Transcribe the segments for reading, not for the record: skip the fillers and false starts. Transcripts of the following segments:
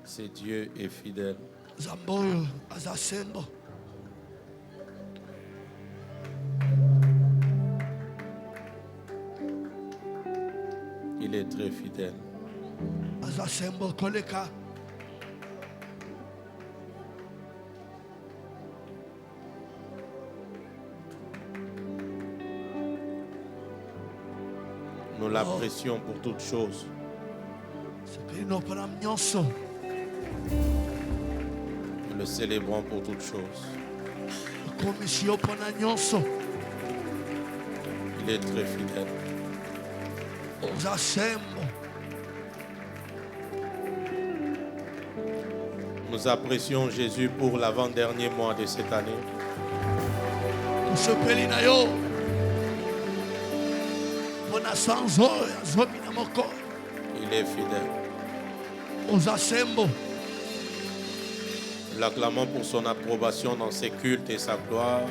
Ce Dieu est fidèle. Zamboyo azasembo. Il est très fidèle. Azasembo koleka. Nous l'apprécions pour toutes choses. Nous Le célébrons pour toutes choses. Il est très fidèle. Nous apprécions Jésus pour l'avant-dernier mois de cette année. Il est fidèle. Nous l'acclamons pour son approbation dans ses cultes et sa gloire.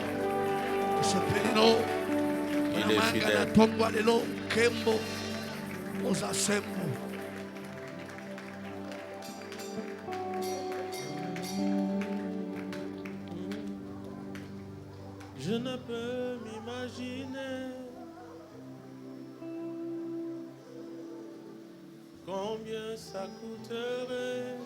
Il est fidèle. Je ne peux m'imaginer combien ça coûterait.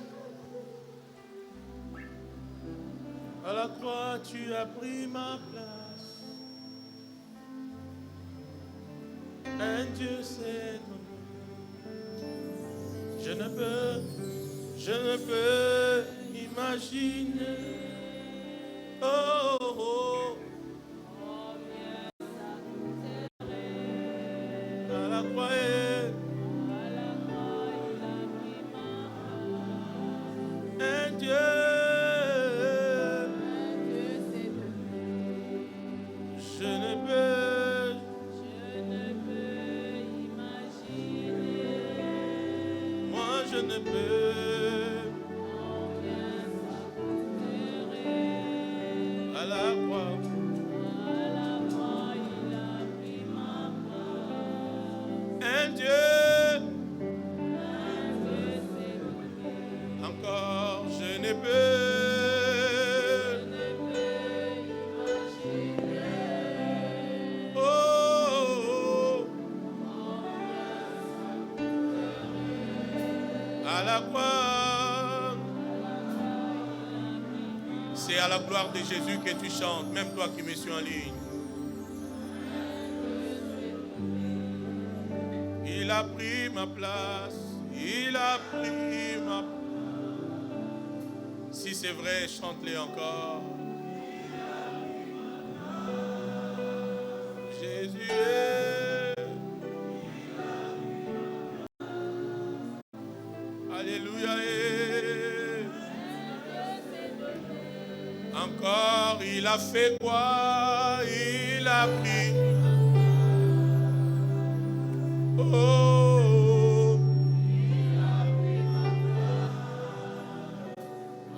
À la croix, tu as pris ma place. Un Dieu s'est donné. Je ne peux imaginer. Oh, oh. À la croix, un Dieu. Je ne peux imaginer. Moi, je ne peux. À la croix, il a pris ma place. Un Dieu. Encore, je ne peux. À la croix, c'est à la gloire de Jésus que tu chantes, même toi qui me suis en ligne. Il a pris ma place, il a pris ma place. Si c'est vrai, chante-le encore. Jésus est. Alléluia. Encore, il a fait quoi? Il a pris. Oh.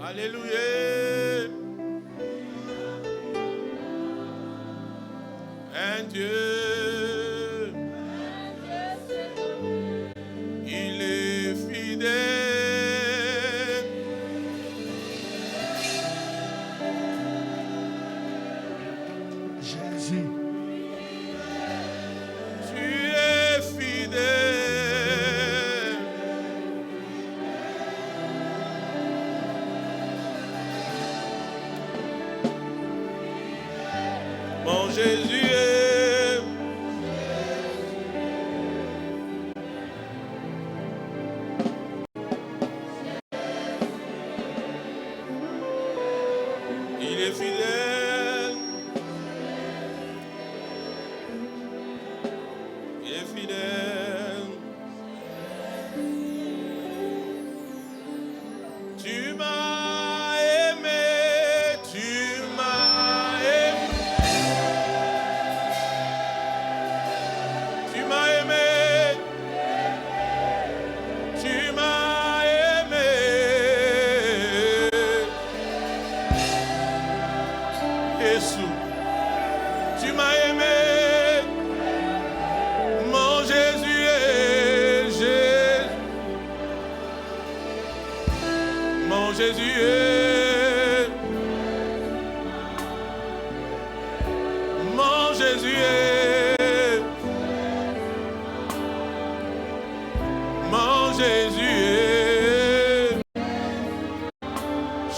Alléluia. Un Dieu. Il est fidèle. Jésus. Tu es fidèle. Mon Jésus est. Il est fidèle. Il est fidèle. Tu m'as aimé, tu m'as aimé. Tu m'as aimé. Tu m'as aimé. Jésus est. Mon Jésus est. Mon Jésus est.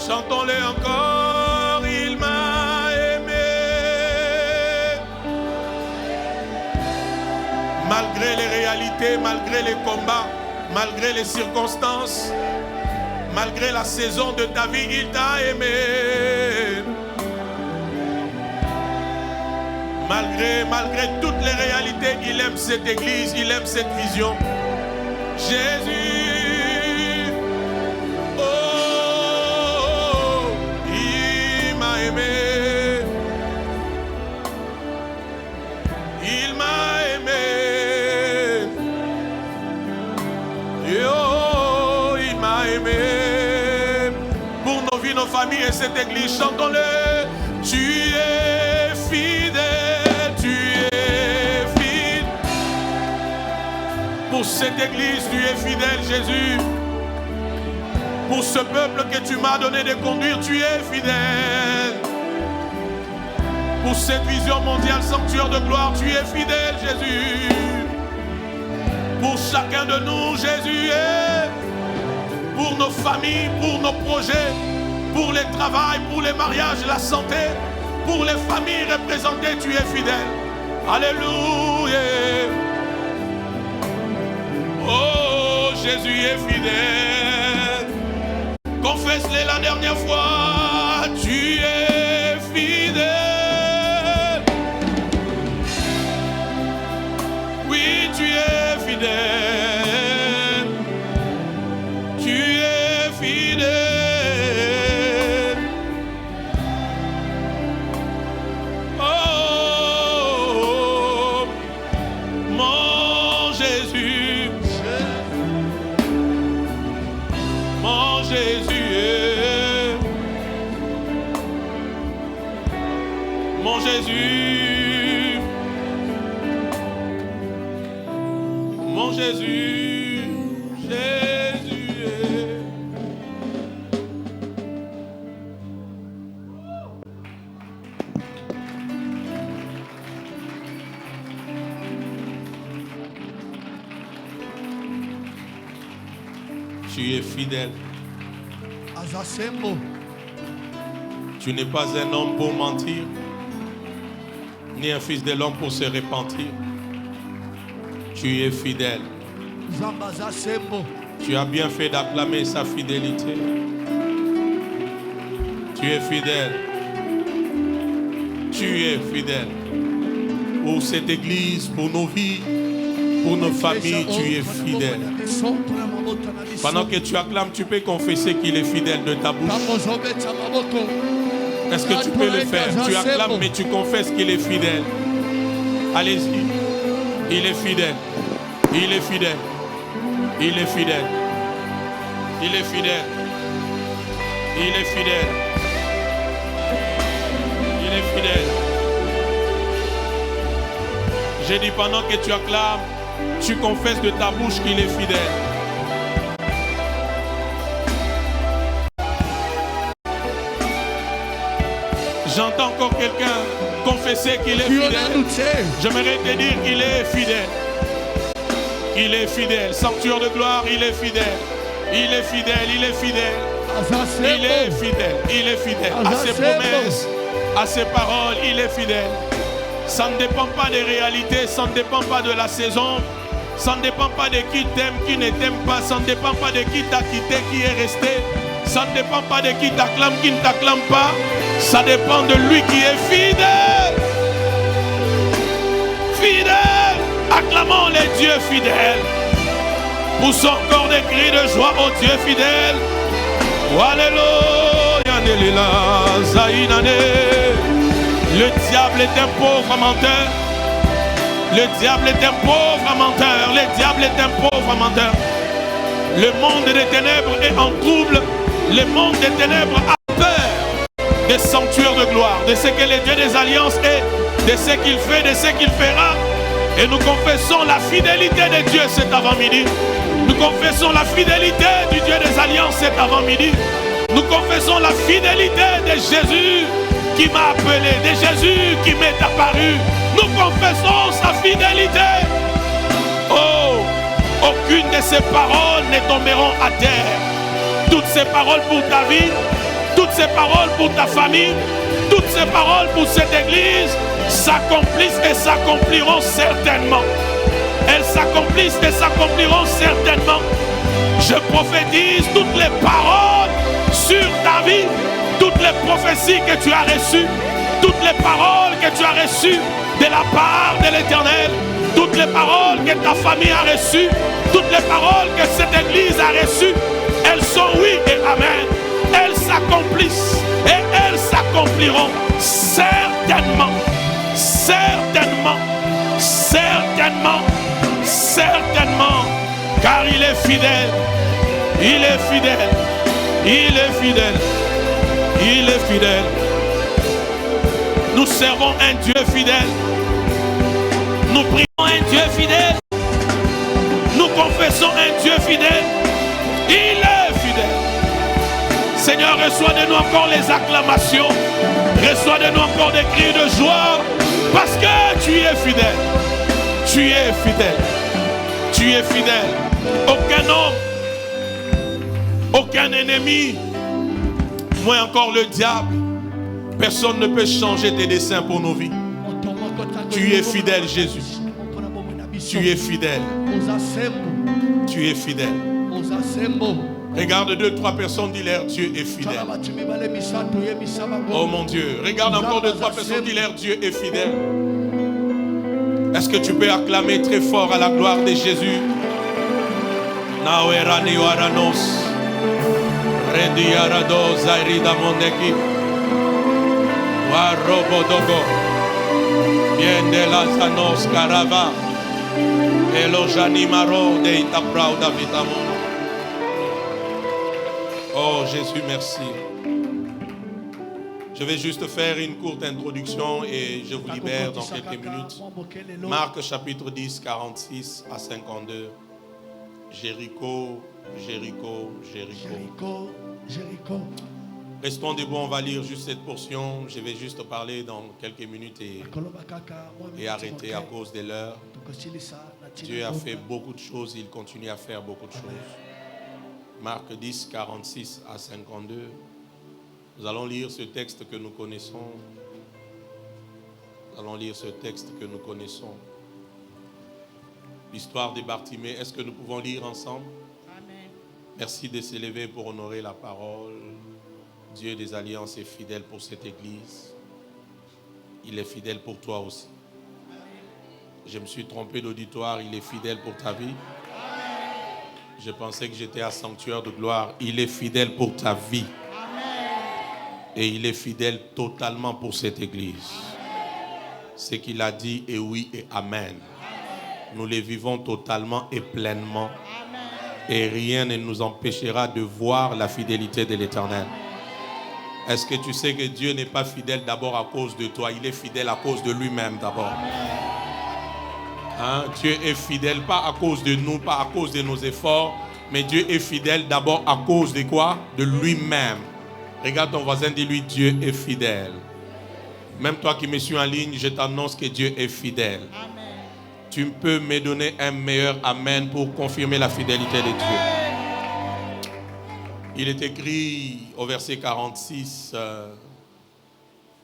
Chantons-le encore, il m'a aimé. Malgré les réalités, malgré les combats, malgré les circonstances, malgré la saison de ta vie, il t'a aimé. Malgré toutes les réalités, il aime cette église, il aime cette vision. Jésus, oh, il m'a aimé. Il m'a aimé. Oh, il m'a aimé. Pour nos vies, nos familles et cette église, chantons-le. Tu es fidèle, tu es fidèle. Pour cette église, tu es fidèle, Jésus. Pour ce peuple que tu m'as donné de conduire, tu es fidèle. Pour cette vision mondiale, sanctuaire de gloire, tu es fidèle, Jésus. Pour chacun de nous, Jésus est. Pour nos familles, pour nos projets, pour les travails, pour les mariages, la santé, pour les familles représentées, tu es fidèle. Alléluia. Oh, Jésus est fidèle. Confesse-le la dernière fois, tu es fidèle. Oui, tu es fidèle. Tu es fidèle. Oh, mon Jésus. Mon Jésus est. Mon Jésus. Mon Jésus. Jésus est. Tu es fidèle. Azasembo. Tu n'es pas un homme pour mentir, ni un fils de l'homme pour se repentir. Tu es fidèle. Zambazasembo. Tu as bien fait d'acclamer sa fidélité. Tu es fidèle. Tu es fidèle. Pour cette église, pour nos vies, pour nos familles, tu es fidèle. Pendant que tu acclames, tu peux confesser qu'il est fidèle de ta bouche. Est-ce que tu peux le faire? Tu acclames, mais tu confesses qu'il est fidèle. Allez-y. Il est fidèle. Il est fidèle. Il est fidèle. Il est fidèle. Il est fidèle. Il est fidèle. J'ai dit pendant que tu acclames, tu confesses de ta bouche qu'il est fidèle. J'entends encore quelqu'un confesser qu'il est fidèle. J'aimerais te dire qu'il est fidèle. Il est fidèle. Sanctuaire de gloire, il est fidèle. Il est fidèle, il est fidèle. Il est fidèle, il est fidèle. À ses promesses, à ses paroles, il est fidèle. Ça ne dépend pas des réalités, ça ne dépend pas de la saison. Ça ne dépend pas de qui t'aime, qui ne t'aime pas. Ça ne dépend pas de qui t'a quitté, qui est resté. Ça ne dépend pas de qui t'acclame, qui ne t'acclame pas. Ça dépend de lui qui est fidèle. Fidèle. Acclamons les dieux fidèles. Poussons encore des cris de joie aux dieux fidèles. Alléluia. Le diable est un pauvre menteur. Le diable est un pauvre menteur. Le diable est un pauvre menteur. Le monde des ténèbres est en trouble. Le monde des ténèbres a peur des sanctuaires de gloire, de ce que le Dieu des alliances est, de ce qu'il fait, de ce qu'il fera. Et nous confessons la fidélité de Dieu cet avant-midi. Nous confessons la fidélité du Dieu des alliances cet avant-midi. Nous confessons la fidélité de Jésus qui m'a appelé, de Jésus qui m'est apparu. Nous confessons sa fidélité. Oh, aucune de ces paroles ne tomberont à terre. Toutes ces paroles pour ta vie, toutes ces paroles pour ta famille, toutes ces paroles pour cette église s'accomplissent et s'accompliront certainement. Elles s'accomplissent et s'accompliront certainement. Je prophétise toutes les paroles sur ta vie, toutes les prophéties que tu as reçues, toutes les paroles que tu as reçues de la part de l'Éternel, toutes les paroles que ta famille a reçues, toutes les paroles que cette église a reçues, elles sont oui et amen. Elles s'accomplissent et elles s'accompliront certainement, certainement, certainement, certainement, car il est fidèle, il est fidèle, il est fidèle, il est fidèle. Nous servons un Dieu fidèle, nous prions un Dieu fidèle, nous confessons un Dieu fidèle, il est fidèle. Seigneur, reçois de nous encore les acclamations, reçois de nous encore des cris de joie, parce que tu es fidèle, tu es fidèle, tu es fidèle. Aucun homme, aucun ennemi, moins encore le diable, personne ne peut changer tes desseins pour nos vies. Tu es fidèle, Jésus. Tu es fidèle. Tu es fidèle. Regarde 2, 3 personnes, dis-leur, Dieu est fidèle. Oh mon Dieu. Regarde encore 2, 3 personnes, dis-leur, Dieu est fidèle. Est-ce que tu peux acclamer très fort à la gloire de Jésus? Nawerani Waranos. Rendi Arado Zairida Mondeki. Warobodogo. Bien de las Anos Carava. Elojani Maro de Itaprao Davitamon. Oh Jésus, merci. Je vais juste faire une courte introduction et je vous libère dans quelques minutes. Marc chapitre 10, 46 à 52. Jéricho, Jéricho, Jéricho. Jéricho. Restons debout, on va lire juste cette portion. Je vais juste parler dans quelques minutes et arrêter à cause de l'heure. Dieu a fait beaucoup de choses, il continue à faire beaucoup de choses. Marc 10, 46 à 52. Nous allons lire ce texte que nous connaissons. Nous allons lire ce texte que nous connaissons. L'histoire de Bartimée. Est-ce que nous pouvons lire ensemble? Amen. Merci de s'élever pour honorer la parole. Dieu des alliances est fidèle pour cette église. Il est fidèle pour toi aussi. Amen. Je me suis trompé d'auditoire. Il est fidèle pour ta vie. Je pensais que j'étais à sanctuaire de gloire. Il est fidèle pour ta vie. Amen. Et il est fidèle totalement pour cette église. Ce qu'il a dit est oui et amen. Nous les vivons totalement et pleinement. Amen. Et rien ne nous empêchera de voir la fidélité de l'Éternel. Est-ce que tu sais que Dieu n'est pas fidèle d'abord à cause de toi? Il est fidèle à cause de lui-même d'abord. Hein? Dieu est fidèle pas à cause de nous, pas à cause de nos efforts, mais Dieu est fidèle d'abord à cause de quoi? De lui-même. Regarde ton voisin, dis-lui, Dieu est fidèle. Même toi qui me suis en ligne, je t'annonce que Dieu est fidèle. Amen. Tu peux me donner un meilleur amen pour confirmer la fidélité de Dieu. Il est écrit au verset 46,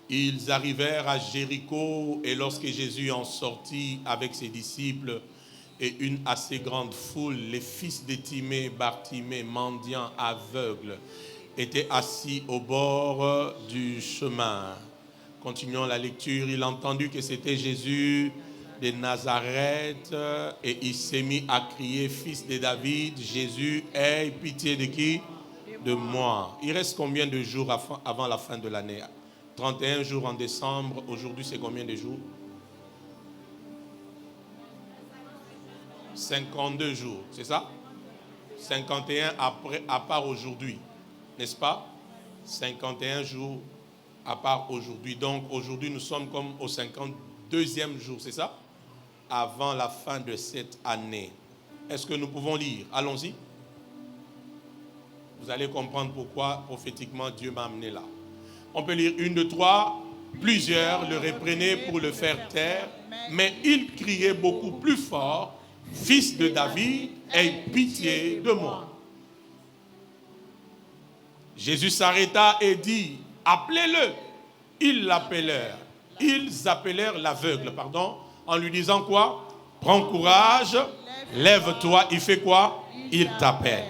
ils arrivèrent à Jéricho et lorsque Jésus en sortit avec ses disciples et une assez grande foule, les fils de Timée, Bartimée, mendiants aveugles, étaient assis au bord du chemin. Continuons la lecture. Il entendit que c'était Jésus de Nazareth et il s'est mis à crier, fils de David, Jésus, aie pitié de qui? De moi. Il reste combien de jours avant la fin de l'année? 31 jours en décembre. Aujourd'hui, c'est combien de jours? 52 jours, c'est ça? 51 après, à part aujourd'hui, n'est-ce pas? 51 jours à part aujourd'hui. Donc, aujourd'hui, nous sommes comme au 52e jour, c'est ça? Avant la fin de cette année. Est-ce que nous pouvons lire? Allons-y. Vous allez comprendre pourquoi prophétiquement Dieu m'a amené là. On peut lire 1, 2, 3. Plusieurs le reprenaient pour le faire taire, mais il criait beaucoup plus fort, « Fils de David, aie pitié de moi. » Jésus s'arrêta et dit, « Appelez-le. » Ils l'appelèrent. Ils appelèrent l'aveugle, en lui disant quoi? « Prends courage, lève-toi. » Il fait quoi? Il t'appelle.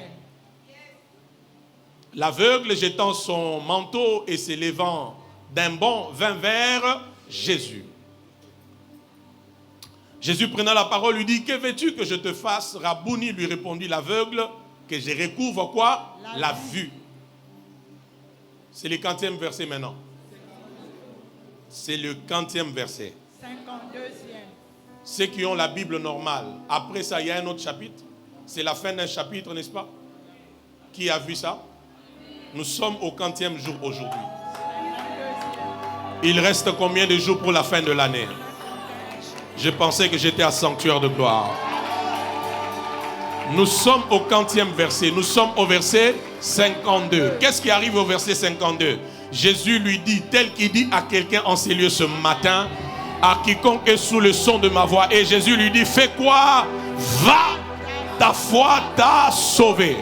L'aveugle, jetant son manteau et s'élevant d'un bond, vint vers Jésus. Jésus prenant la parole lui dit, « Que veux-tu que je te fasse? » Rabouni, lui répondit l'aveugle, « Que je recouvre quoi? La vue. » C'est le 40e verset maintenant. C'est le 40e verset. 52e. Ceux qui ont la Bible normale, après ça, il y a un autre chapitre. C'est la fin d'un chapitre, n'est-ce pas? Qui a vu ça? Nous sommes au 40e jour aujourd'hui. Il reste combien de jours pour la fin de l'année? Je pensais que j'étais à sanctuaire de gloire. Nous sommes au 40e verset. Nous sommes au verset 52. Qu'est-ce qui arrive au verset 52? Jésus lui dit, tel qu'il dit à quelqu'un en ces lieux ce matin, à quiconque est sous le son de ma voix. Et Jésus lui dit, fais quoi? Va, ta foi t'a sauvé.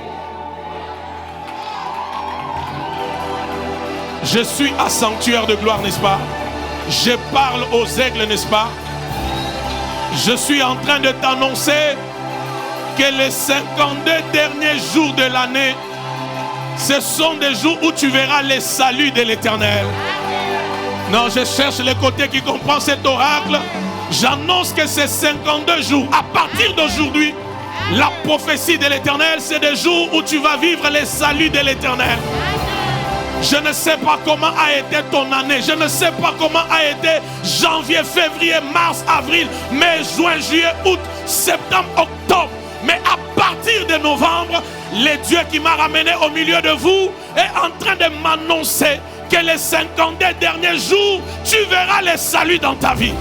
Je suis à sanctuaire de gloire, n'est-ce pas? Je parle aux aigles, n'est-ce pas? Je suis en train de t'annoncer que les 52 derniers jours de l'année, ce sont des jours où tu verras les saluts de l'Éternel. Non, je cherche le côté qui comprend cet oracle. J'annonce que ces 52 jours, à partir d'aujourd'hui, la prophétie de l'Éternel, c'est des jours où tu vas vivre les saluts de l'Éternel. Je ne sais pas comment a été ton année. Je ne sais pas comment a été janvier, février, mars, avril, mai, juin, juillet, août, septembre, octobre. Mais à partir de novembre, le Dieu qui m'a ramené au milieu de vous est en train de m'annoncer que les 52 derniers jours, tu verras les saluts dans ta vie.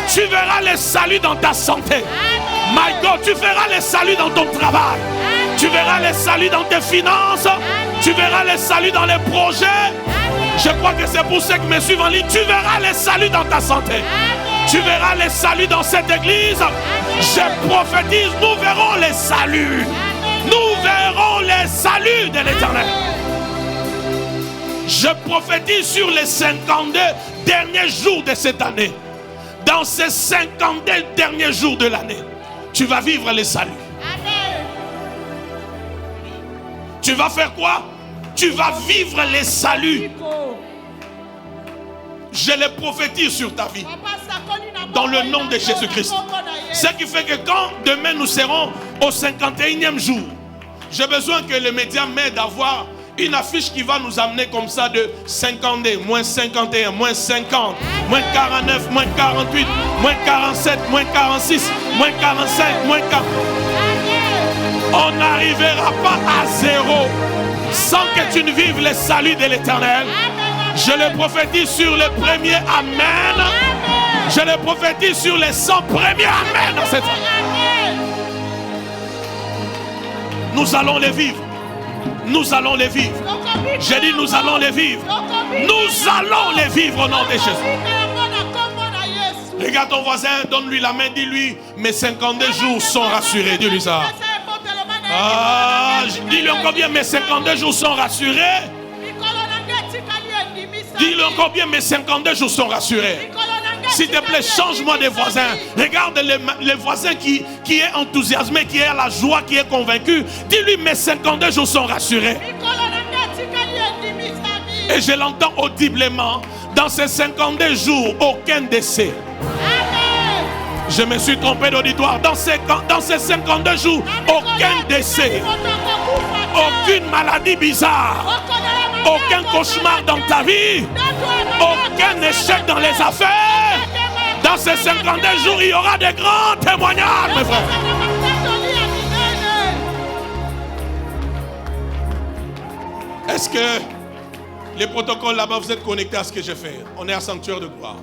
Tu verras les saluts dans ta santé. My God, tu verras les saluts dans ton travail. Tu verras les saluts dans tes finances. Tu verras les saluts dans les projets. Je crois que c'est pour ceux qui me suivent en ligne. Tu verras les saluts dans ta santé. Tu verras les saluts dans cette église. Je prophétise, nous verrons les saluts. Nous verrons les saluts de l'Éternel. Je prophétise sur les 52 derniers jours de cette année. Dans ces 52 derniers jours de l'année, tu vas vivre les saluts. Tu vas faire quoi? Tu vas vivre les saluts. Je les prophétise sur ta vie. Dans le nom de Jésus-Christ. Ce qui fait que quand demain nous serons au 51e jour, j'ai besoin que les médias m'aident à voir une affiche qui va nous amener comme ça de 52, moins 51, moins 50, moins 49, moins 48, moins 47, moins 46, moins 45, moins 40. On n'arrivera pas à zéro sans que tu ne vives les saluts de l'Éternel. Je le prophétise sur les premiers Amen. Je le prophétise sur les 100 premiers Amen dans cette année. Nous allons les vivre. Nous allons les vivre. J'ai dit nous allons les vivre. Nous allons les vivre au nom de Jésus. Regarde ton voisin, donne-lui la main, dis-lui, mes 52 jours sont rassurés. Dis-lui ça. Dis-lui encore bien, mes 52 jours sont rassurés. Dis-lui encore bien, mes 52 jours sont rassurés. S'il te plaît, change-moi des voisins. Regarde les voisins qui est enthousiasmé, qui est à la joie, qui est convaincu. Dis-lui, mes 52 jours sont rassurés. Et je l'entends audiblement. Dans ces 52 jours, aucun décès. Je me suis trompé d'auditoire. Dans ces 52 jours, aucun décès. Aucune maladie bizarre. Aucun cauchemar dans ta vie. Aucun échec dans les affaires. Dans ces 52 jours, il y aura des grands témoignages, mes frères. Est-ce que les protocoles là-bas, vous êtes connectés à ce que je fais? On est à sanctuaire de gloire.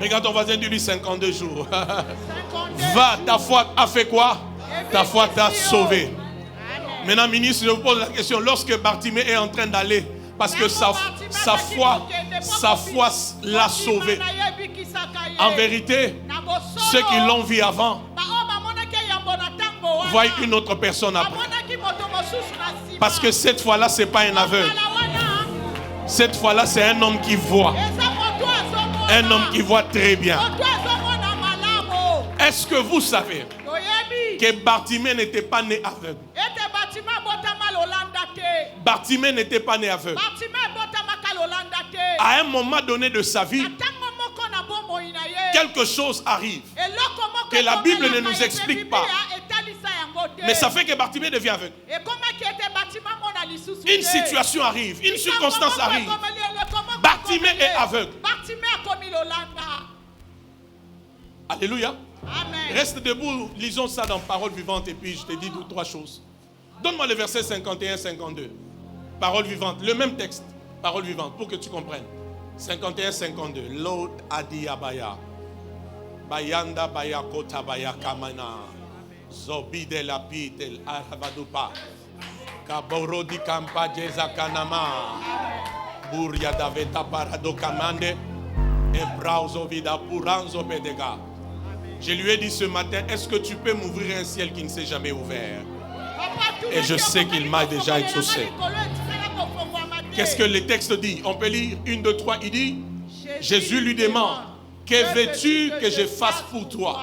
Regarde ton voisin, dis-lui 52 jours. Va, ta foi a fait quoi? Ta foi t'a sauvé. Maintenant, ministre, je vous pose la question. Lorsque Bartimée est en train d'aller, parce que sa foi l'a sauvé. En vérité, ceux qui l'ont vu avant voient une autre personne après. Parce que cette fois-là, ce n'est pas un aveugle. Cette fois-là, c'est un homme qui voit. Un homme qui voit très bien. Est-ce que vous savez que Bartimée n'était pas né aveugle? Bartimée n'était pas né aveugle. À un moment donné de sa vie, quelque chose arrive que la Bible ne nous explique pas. Mais ça fait que Bartimée devient aveugle. Une situation arrive, une circonstance arrive. Bartimée est aveugle. Alléluia. Amen. Reste debout, lisons ça dans Parole vivante et puis je te dis 2 ou 3 choses. Donne-moi le verset 51-52. Parole vivante, le même texte. Parole vivante, pour que tu comprennes. 51-52. Lord Adi Abaya. Bayanda Baya Kota Baya Kamana. Zobi de la Pitel Aravadupa. Kaborodi Kampa Jeza Kanama. Buria Daveta Parado Kamande. Et Brauzo Vida Puranzo Bedega. Je lui ai dit ce matin, est-ce que tu peux m'ouvrir un ciel qui ne s'est jamais ouvert? Et je sais qu'il m'a déjà exaucé. Qu'est-ce que le texte dit? On peut lire 1, 2, 3. Il dit, Jésus lui demande, que veux-tu que je fasse pour toi?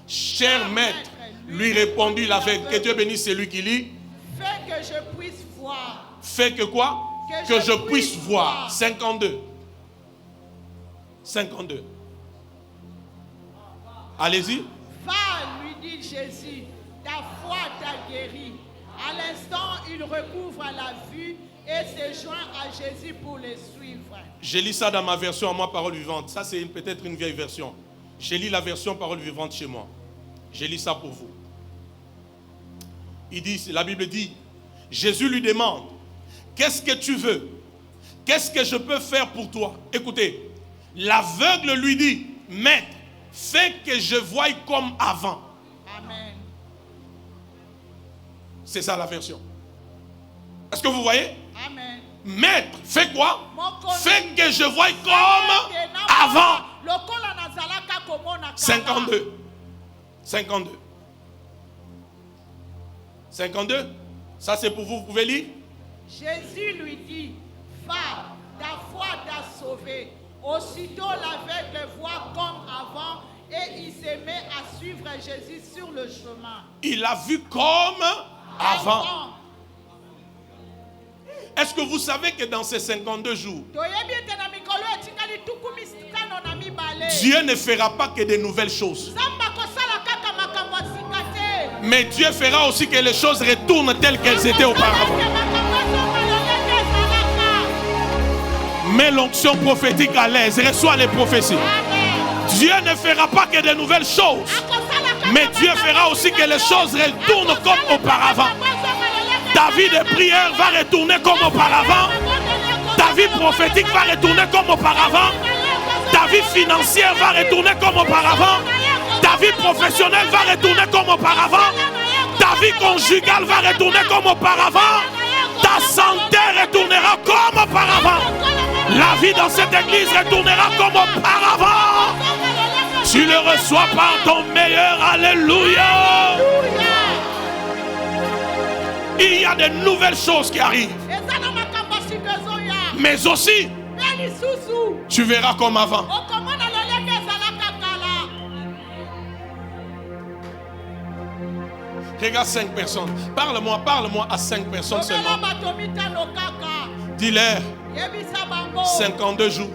Cher maître, lui répondit l'aveugle. Que Dieu bénisse celui qui lit. Fais que je puisse voir. Fais que quoi? Que je puisse voir. 52. 52. Allez-y. Va, lui dit Jésus, ta foi t'a guéri. À l'instant, il recouvre la vue et se joint à Jésus pour le suivre. Je lis ça dans ma version à moi, Parole vivante. Ça, c'est peut-être une vieille version. Je lis la version Parole vivante chez moi. Je lis ça pour vous. Il dit, la Bible dit, Jésus lui demande, qu'est-ce que tu veux? Qu'est-ce que je peux faire pour toi? Écoutez, l'aveugle lui dit, maître, fais que je voie comme avant. Amen. C'est ça la version. Est-ce que vous voyez? Amen. Maître, fais quoi? Fais que je voie comme avant. 52. 52. 52. Ça c'est pour vous, vous pouvez lire? Jésus lui dit, va, ta foi t'a sauvé. Aussitôt l'aveugle voit comme avant et il se met à suivre Jésus sur le chemin. Il a vu comme avant. Est-ce que vous savez que dans ces 52 jours, Dieu ne fera pas que de nouvelles choses. Mais Dieu fera aussi que les choses retournent telles qu'elles étaient auparavant. Mets l'onction prophétique à l'aise, reçois les prophéties. Dieu ne fera pas que de nouvelles choses, mais Dieu fera aussi que les choses retournent comme auparavant. Ta vie de prière va retourner comme auparavant. Ta vie prophétique va retourner comme auparavant. Ta vie financière va retourner comme auparavant. Ta vie professionnelle va retourner comme auparavant. Ta vie conjugale va retourner comme auparavant. Ta santé retournera comme auparavant. La vie dans cette église retournera comme auparavant. Tu le reçois par ton meilleur. Alléluia. Il y a de nouvelles choses qui arrivent. Mais aussi, tu verras comme avant. Regarde 5 personnes. Parle-moi à 5 personnes seulement. Dis-leur 52 jours.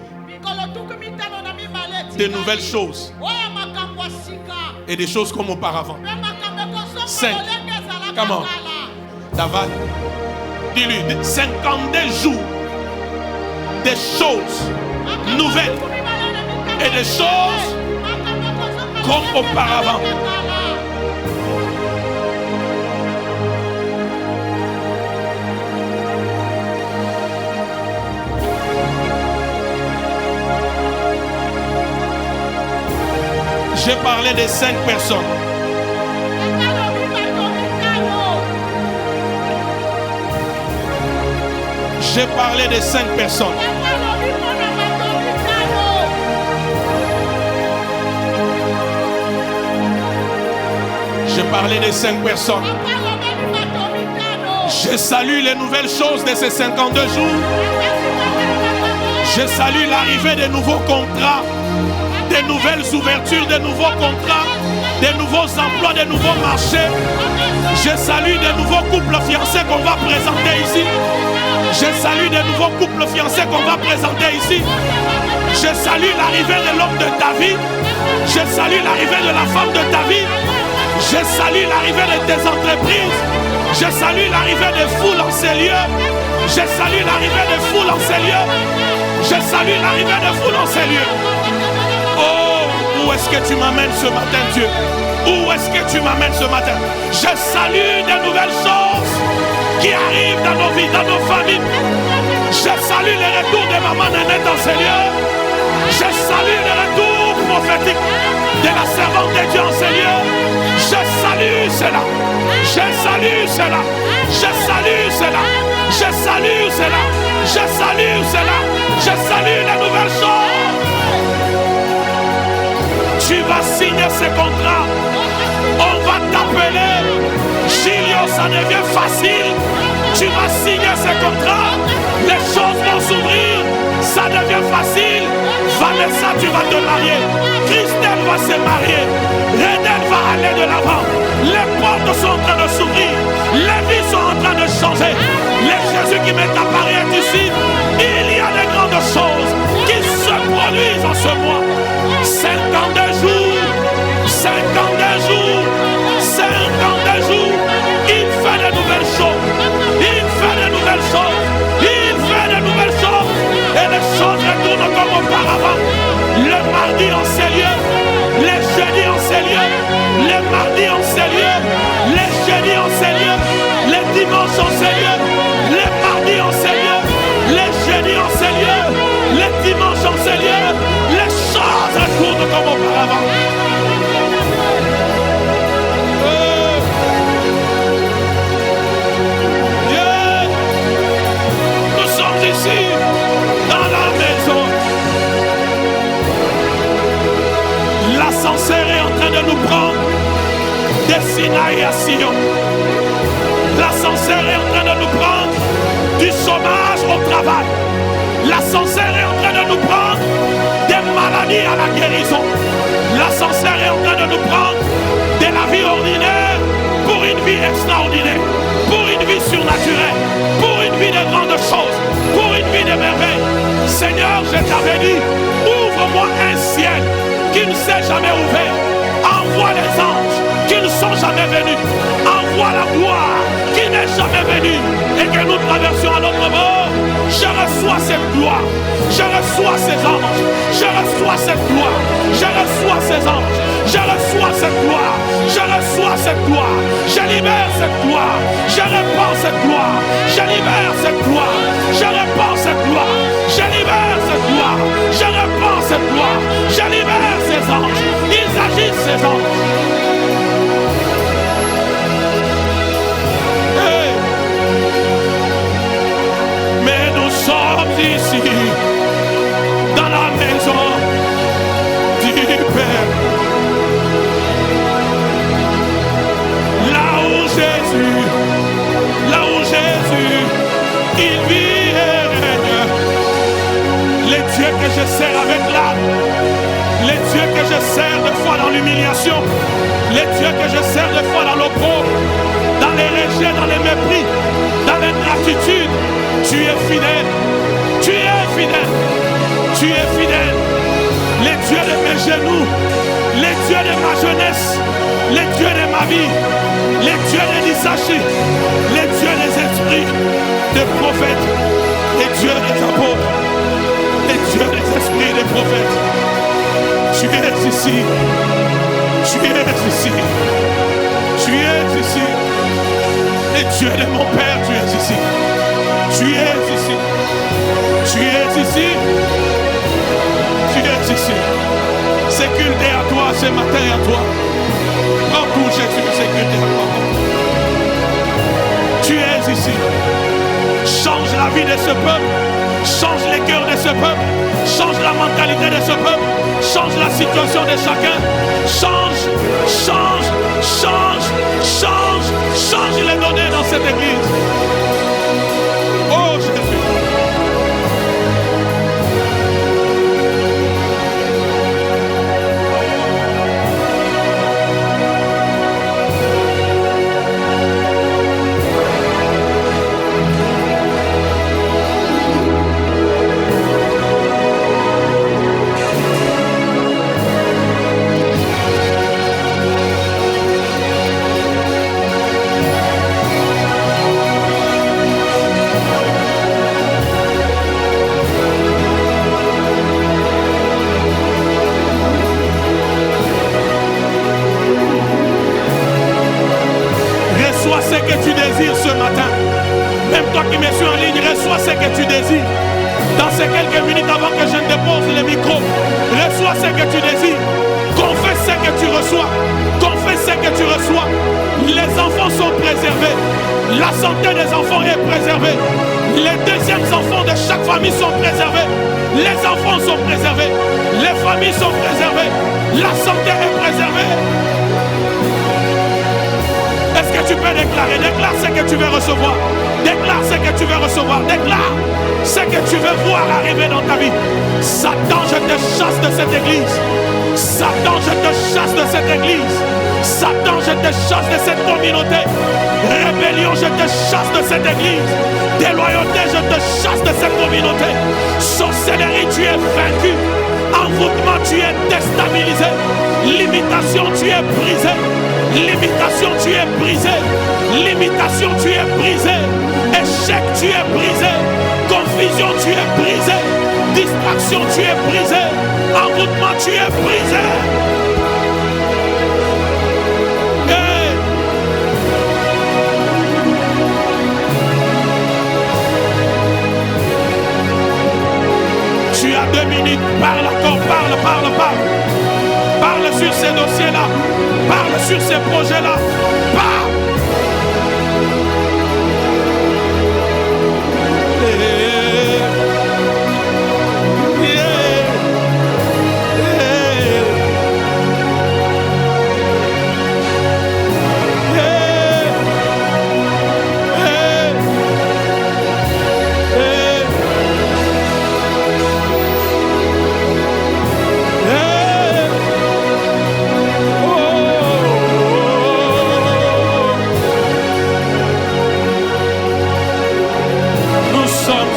De nouvelles choses. Et des choses comme auparavant. 5. Comment? David. Dis-lui 52 jours. Des choses nouvelles. Et des choses comme auparavant. J'ai parlé de 5 personnes. J'ai parlé de 5 personnes. J'ai parlé de 5 personnes. Je salue les nouvelles choses de ces 52 jours. Je salue l'arrivée des nouveaux contrats, des nouvelles ouvertures, des nouveaux contrats, des nouveaux emplois, des nouveaux marchés. Je salue des nouveaux couples fiancés qu'on va présenter ici. Je salue des nouveaux couples fiancés qu'on va présenter ici. Je salue l'arrivée de l'homme de ta vie. Je salue l'arrivée de la femme de ta vie. Je salue l'arrivée de tes entreprises. Je salue l'arrivée de foules en ces lieux. Je salue l'arrivée de foules en ces lieux. Je salue l'arrivée de foules en ces lieux. Oh, où est-ce que tu m'amènes ce matin, Dieu? Où est-ce que tu m'amènes ce matin? Je salue des nouvelles choses qui arrivent dans nos vies, dans nos familles. Je salue le retour de maman Néné dans ces lieux. Je salue le retour prophétique de la servante de Dieu en ces lieux. Je salue cela. Je salue cela. Je salue cela. Je salue cela. Je salue cela. Je salue la nouvelle chose. Tu vas signer ce contrat. On va t'appeler. Gilio, ça devient facile. Tu vas signer ce contrat. Les choses vont s'ouvrir. Ça devient facile. Vanessa, tu vas te marier. Christelle va se marier. Redel va aller de l'avant. Les portes sont en train de s'ouvrir. Les vies sont en train de changer. Le Jésus qui m'est apparu ici. Il y a de grandes choses qui se produisent en ce mois. 52 jours. 52 jours. 52 jours. Il fait de nouvelles choses. Il fait de nouvelles choses. Il fait de nouvelles choses. Et les choses retournent comme auparavant. Le mardi en ces lieux. Les jeudis en ces lieux. Les mardis en ces lieux. Les jeudis en ces lieux. Les dimanches en ces lieux. Les mardis en ces lieux. Les jeudis en ces lieux. Les dimanches en ces lieux. Les choses retournent comme auparavant. Ici, dans la maison, l'ascenseur est en train de nous prendre des Sinaï à Sion. L'ascenseur est en train de nous prendre du chômage au travail. L'ascenseur est en train de nous prendre des maladies à la guérison. L'ascenseur est en train de nous prendre de la vie ordinaire pour une vie extraordinaire, pour une vie surnaturelle, pour une vie de grandes choses, pour une vie de merveilles. Seigneur, je t'avais dit, ouvre-moi un ciel qui ne s'est jamais ouvert. Envoie les anges qui ne sont jamais venus. Envoie la gloire qui n'est jamais venue. Et que nous traversions à notre bord. Je reçois cette gloire. Je reçois ces anges. Je reçois cette gloire. Je reçois ces anges. Je reçois cette gloire. Je reçois cette gloire. Je libère cette gloire. Je répands cette gloire. Je libère cette gloire. Je répands cette gloire. Je libère cette gloire. Je répands cette gloire. Je libère ces anges. Ils agissent ces anges. Hey. Mais nous sommes ici dans la maison du Père. Là où Jésus, il vit et règne. Les dieux que je sers avec l'âme, les dieux que je sers de fois dans l'humiliation, les dieux que je sers de fois dans l'opprobre, dans les rejets, dans les mépris, dans l'ingratitude, tu es fidèle, tu es fidèle, tu es fidèle. Les dieux de mes genoux, les dieux de ma jeunesse, les dieux de ma vie, les dieux de l'Isachi, les dieux des esprits, des prophètes, les dieux des apôtres, les dieux des esprits des prophètes. Tu es ici, tu es ici, tu es ici. Les dieux de mon Père, tu es ici, tu es ici, tu es ici, tu es ici. C'est culte à toi, ce matin à toi. Prends tout Jésus, c'est culte à toi. Tu es ici. Change la vie de ce peuple. Change les cœurs de ce peuple. Change la mentalité de ce peuple. Change la situation de chacun. Change, change, change, change, change les données dans cette église. Oh Jésus. Reçois ce que tu désires ce matin. Même toi qui me suis en ligne, reçois ce que tu désires. Dans ces quelques minutes avant que je ne dépose le micro, reçois ce que tu désires. Confesse ce que tu reçois. Confesse ce que tu reçois. Les enfants sont préservés. La santé des enfants est préservée. Les deuxièmes enfants de chaque famille sont préservés. Les enfants sont préservés. Les familles sont préservées. La santé est préservée. Est-ce que tu peux déclarer? Déclare ce que tu veux recevoir. Déclare ce que tu veux recevoir. Déclare ce que tu veux voir arriver dans ta vie. Satan, je te chasse de cette église. Satan, je te chasse de cette église. Satan, je te chasse de cette communauté. Rébellion, je te chasse de cette église. Déloyauté, je te chasse de cette communauté. Sorcellerie, tu es vaincu. Envoûtement, tu es déstabilisé. Limitation, tu es brisé. Limitation, tu es brisé. Limitation, tu es brisé. Échec, tu es brisé. Confusion, tu es brisé. Distraction, tu es brisé. Envoûtement, tu es brisé. Hey. Tu as 2 minutes. Parle encore, parle. Parle sur ces dossiers-là. Parle sur ces projets-là. Parle.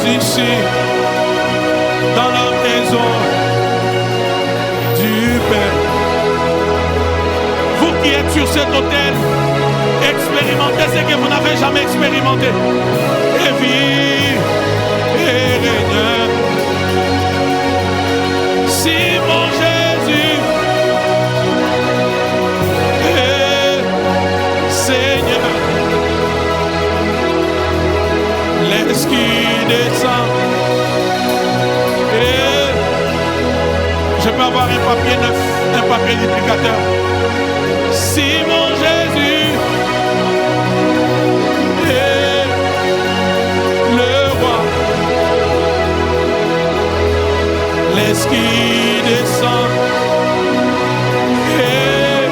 Ici, dans la maison du Père. Vous qui êtes sur cet autel, expérimentez ce que vous n'avez jamais expérimenté. Et vive et règne. Si mon Jésus est Seigneur, laisse qu'il descend. Et je peux avoir un papier neuf, un papier duplicateur. Si mon Jésus est le roi, laisse qu'il descend et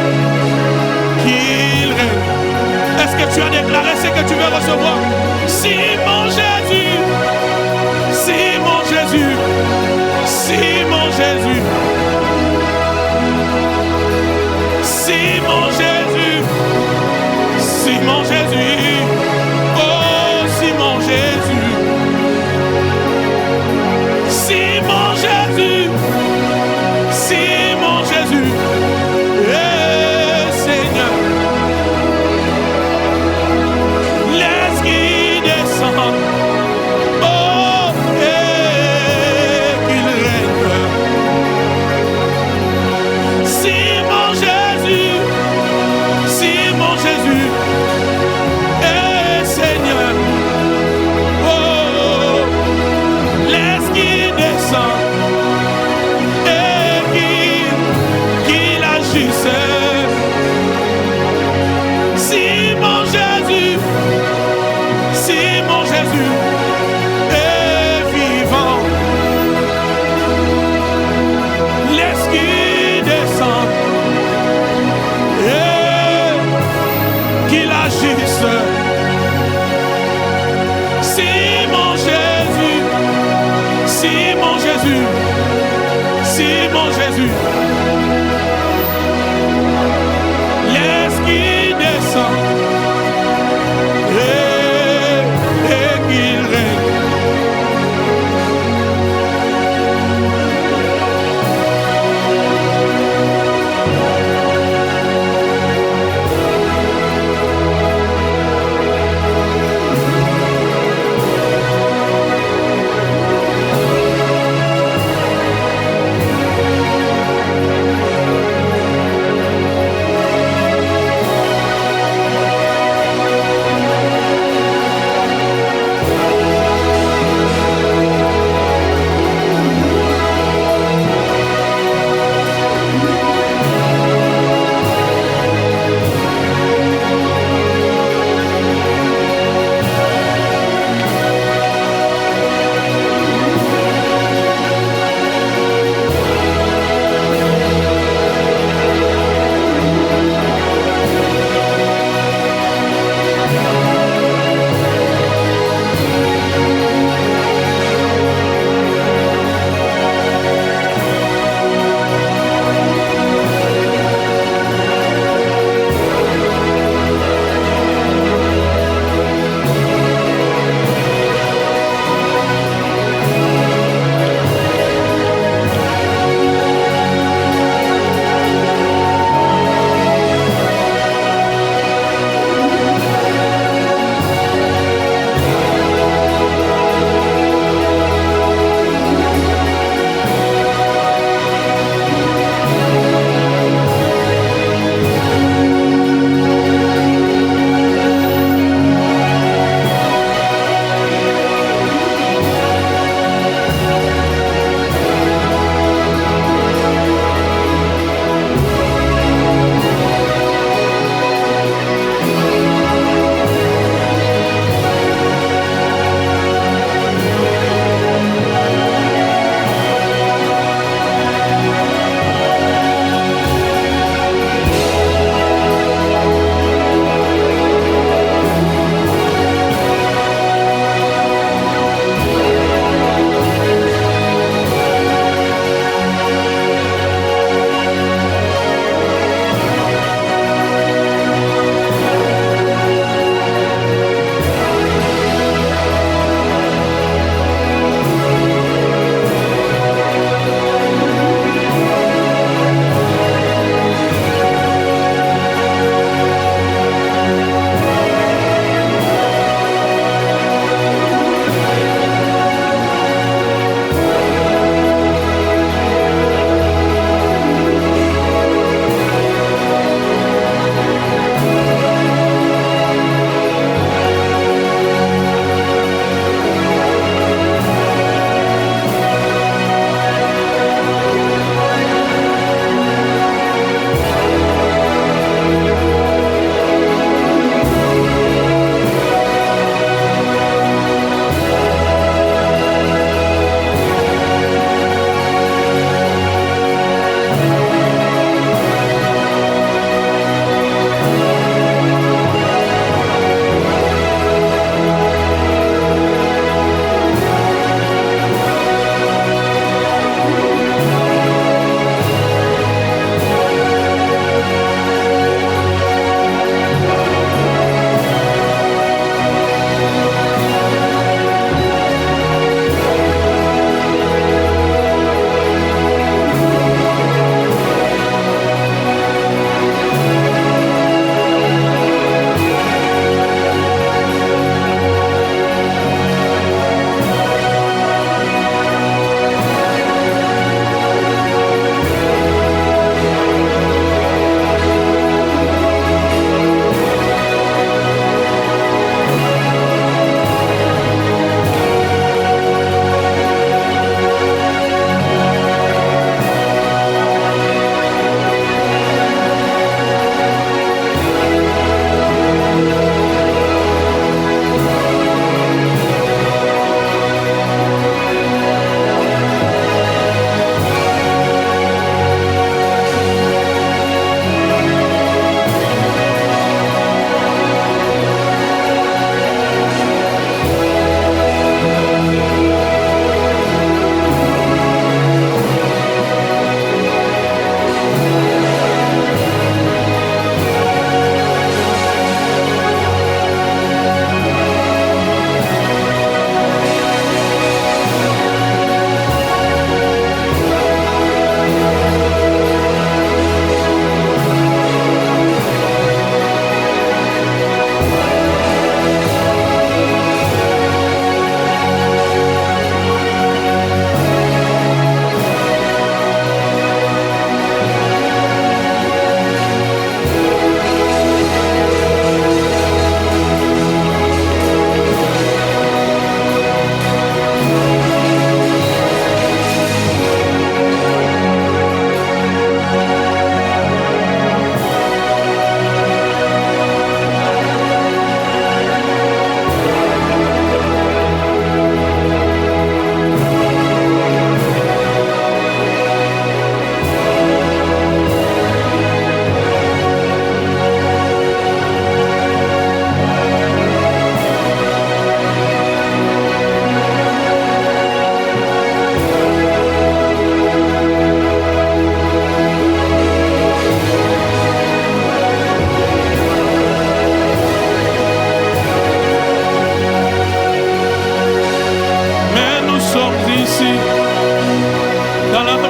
qu'il règne. Est-ce que tu as déclaré ce que tu veux recevoir? Si mon Jésus, si mon Jésus, si mon Jésus, si mon Jésus, si mon Jésus, oh si mon Jésus, si mon Jésus, si mon Jésus, Seigneur, laisse qu'il descende. mon Jésus. Laisse qu'il descend et qu'il règne.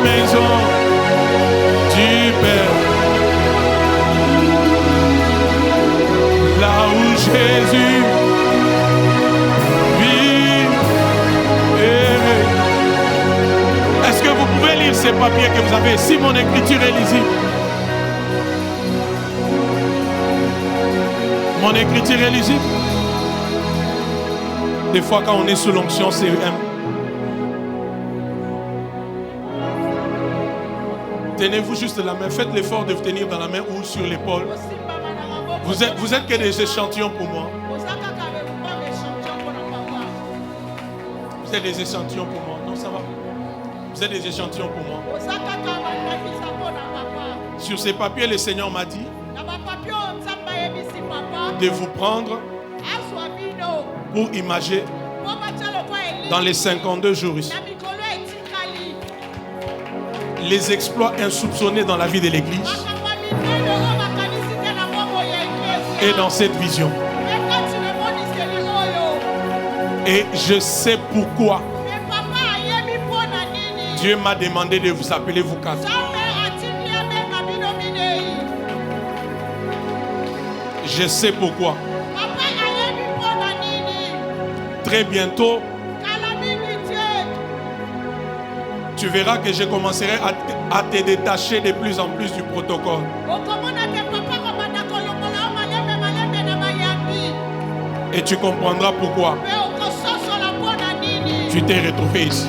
maison du Père. Là où Jésus vit. Est-ce que vous pouvez lire ces papiers que vous avez? Si mon écriture est lisible. Mon écriture est lisible. Des fois quand on est sous l'onction, c'est tenez-vous juste la main. Faites l'effort de vous tenir dans la main ou sur l'épaule. Vous êtes que des échantillons pour moi. Vous êtes des échantillons pour moi. Non, ça va. Vous êtes des échantillons pour moi. Sur ces papiers, le Seigneur m'a dit de vous prendre pour imager dans les 52 jours ici les exploits insoupçonnés dans la vie de l'Église et dans cette vision. Et je sais pourquoi Dieu m'a demandé de vous appeler vous quatre. Je sais pourquoi. Très bientôt, tu verras que je commencerai à te détacher de plus en plus du protocole. Et tu comprendras pourquoi tu t'es retrouvé ici.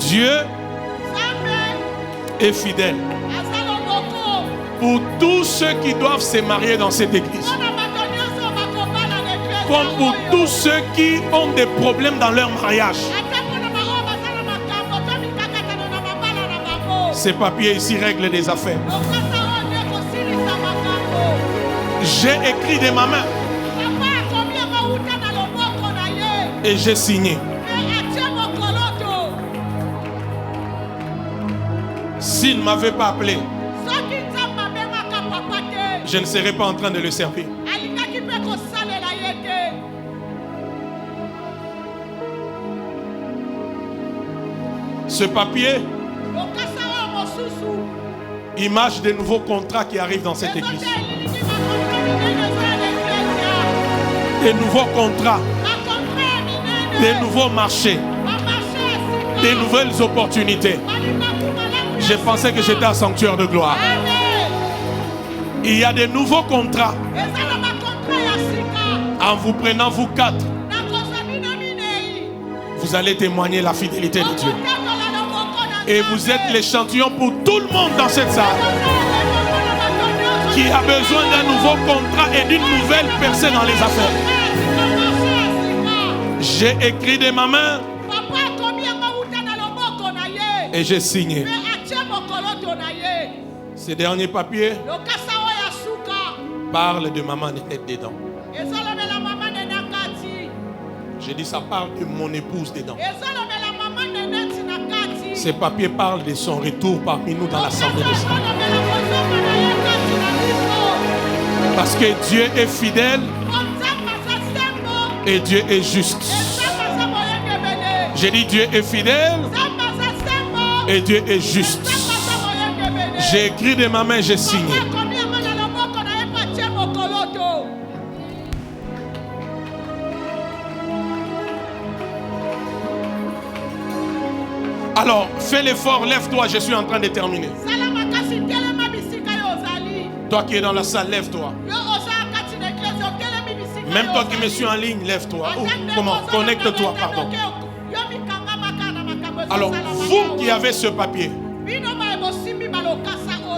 Dieu est fidèle pour tous ceux qui doivent se marier dans cette église, comme pour tous ceux qui ont des problèmes dans leur mariage. Ces papiers ici règlent des affaires. J'ai écrit de ma main et j'ai signé. S'il ne m'avait pas appelé, je ne serais pas en train de le servir. Ce papier image des nouveaux contrats qui arrivent dans cette église. Des nouveaux contrats, des nouveaux marchés, des nouvelles opportunités. Je pensais que j'étais un sanctuaire de gloire. Il y a des nouveaux contrats. En vous prenant vous quatre, vous allez témoigner la fidélité de Dieu. Et vous êtes l'échantillon pour tout le monde dans cette salle qui a besoin d'un nouveau contrat et d'une nouvelle percée dans les affaires. J'ai écrit de ma main et j'ai signé. Ces derniers papiers parlent de maman Nénette dedans. J'ai dit ça parle de mon épouse dedans. Ces papiers parlent de son retour parmi nous dans l'assemblée de Dieu. Parce que Dieu est fidèle et Dieu est juste. J'ai dit Dieu est fidèle et Dieu est juste. J'ai écrit de ma main, j'ai signé. Alors, fais l'effort, lève-toi, je suis en train de terminer. Toi qui es dans la salle, lève-toi. Même toi qui me suis en ligne, lève-toi. Comment? Connecte-toi, pardon. Alors, vous qui avez ce papier,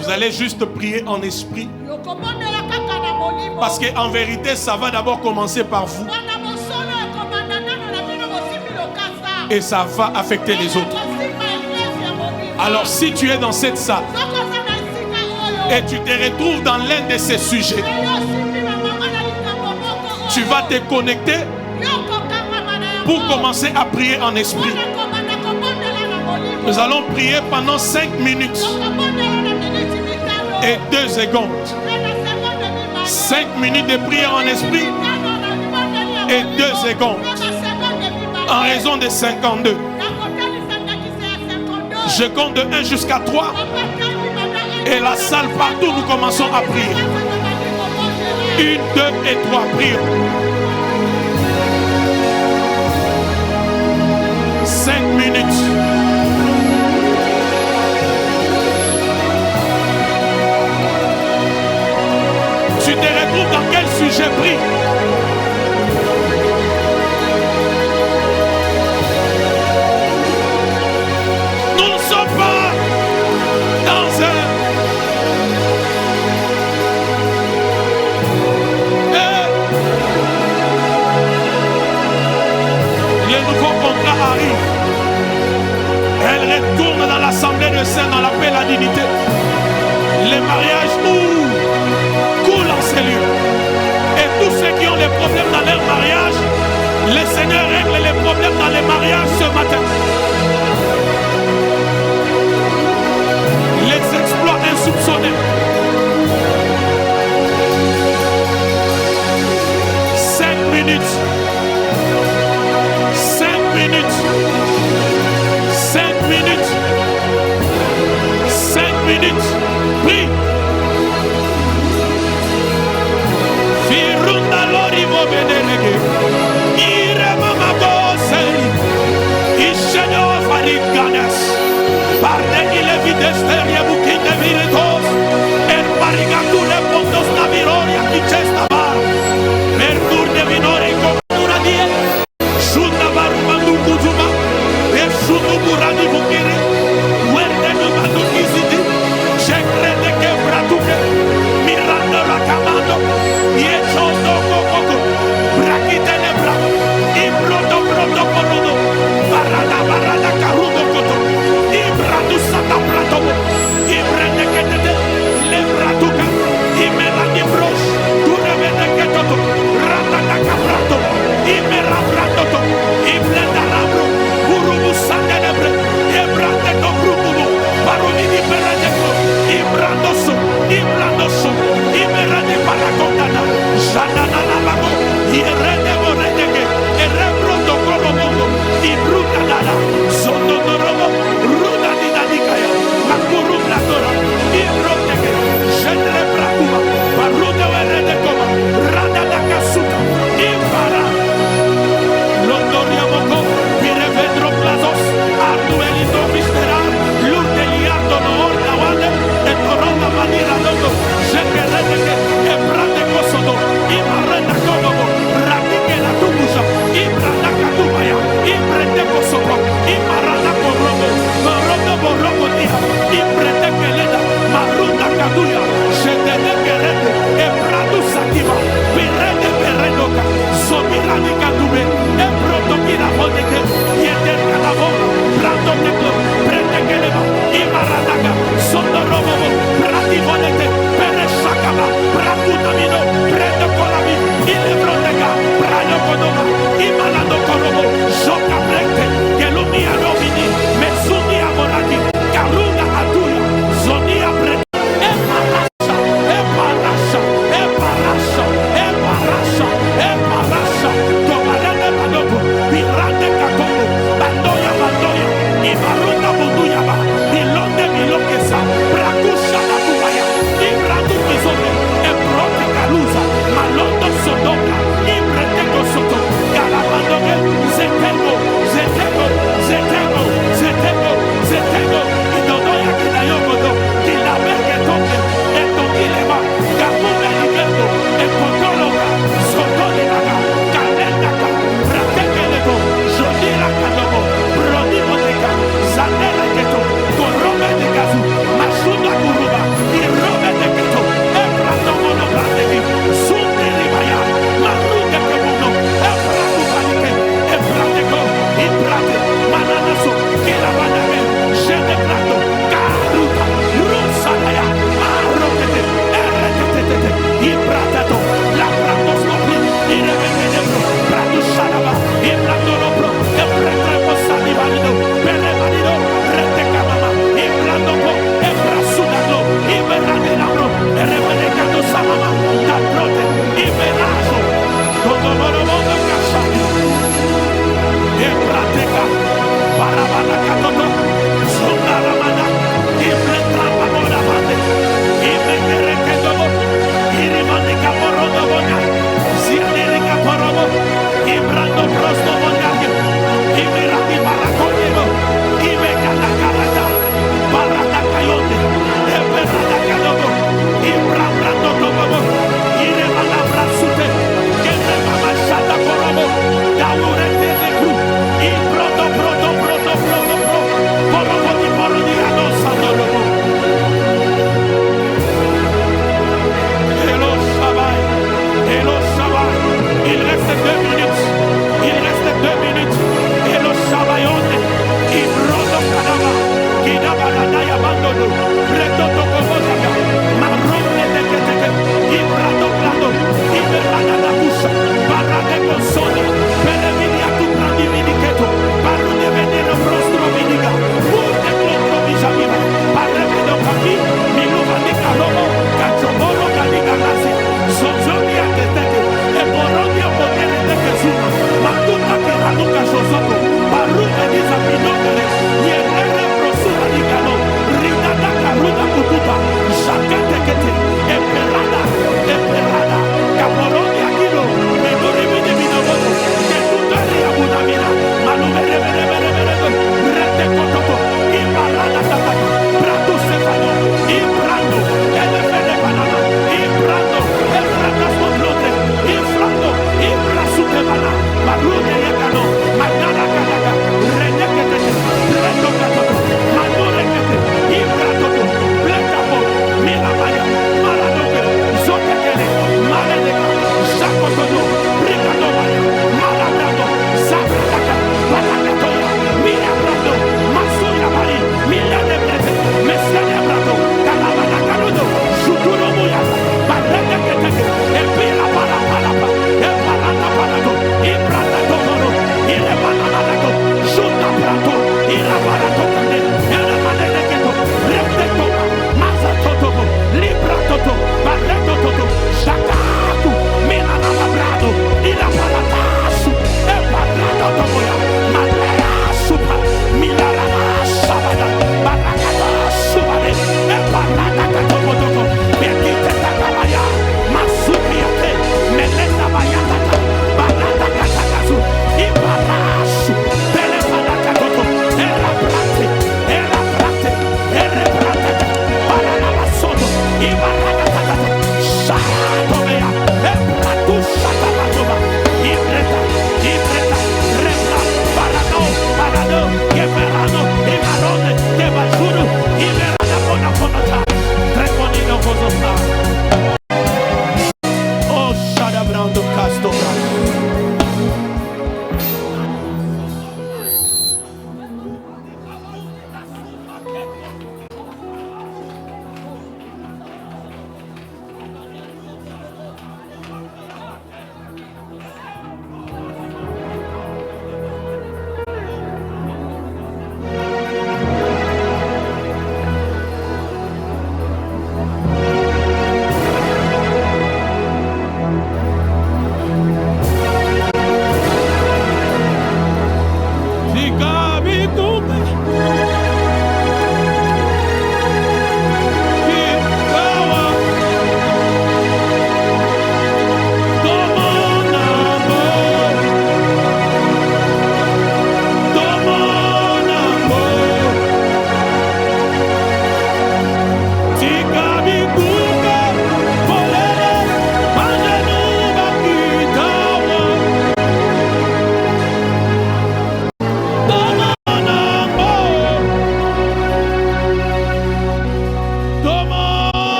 vous allez juste prier en esprit. Parce qu'en vérité, ça va d'abord commencer par vous. Et ça va affecter les autres. Alors si tu es dans cette salle et tu te retrouves dans l'un de ces sujets, tu vas te connecter pour commencer à prier en esprit. Nous allons prier pendant 5 minutes et 2 secondes. 5 minutes de prière en esprit et 2 secondes. En raison de 52. Je compte de 1 jusqu'à 3. Et la salle partout, nous commençons à prier. 1, 2 et 3, prions. 5 minutes. Tu te retrouves dans quel sujet prie? Nous ne sommes pas dans le nouveau contrat arrive. Elle retourne dans l'assemblée de saints, dans la paix et la dignité. Les mariages coulent en ces lieux. Et tous ceux qui ont des problèmes dans leur mariage, le Seigneur règle les problèmes dans les mariages ce matin. Les exploits insoupçonnés. 5 minutes. 5 minutes. 5 minutes. 5 minutes. Prie. Firunda lori vo benelege. Ire mama bose. Ishenyo farikanas. Parde ile videster ye bukite viretos. Er parigakule pontos na viroria kichesta bar. Merkur de vinore komuna die. Shunda barumandu kuzuma. Eshutu burani bukire. Muerde no badukizidi. Shekre de quebratuke. Miranda la camando. Yechondo kokoko. Brakite le bra. Ibrodo brodo korodo. Barada barada karudo koto. Ibradu sata bratomo. Ibrede ketete. Le bratuka. Imela di brosh. Durevede ketoto. Ratata kabrato. Imera bratoto. Iblenda rabro. Burubu sandenebre. Ebrate to brububu. Barumi di peradeko. Ibrandoso. Ibrandoso. Imerade paracondana. Janana labago. Irede moredege. Erebroto korobogo. Ibruta nada. Sondo norobo. Ruda dinadikaya. Makuru blatora. Ibrotege. Jendre brakuma. Barude werede koma. Rada dakasuta. Ibara. Londoria moko. Pirevedro plazos. Arduelito misterar. Lurdeliardo no orda wale. Etoronda manira londo. Jekerede. Ebrate kosodo. Imarenda kobogo. Raki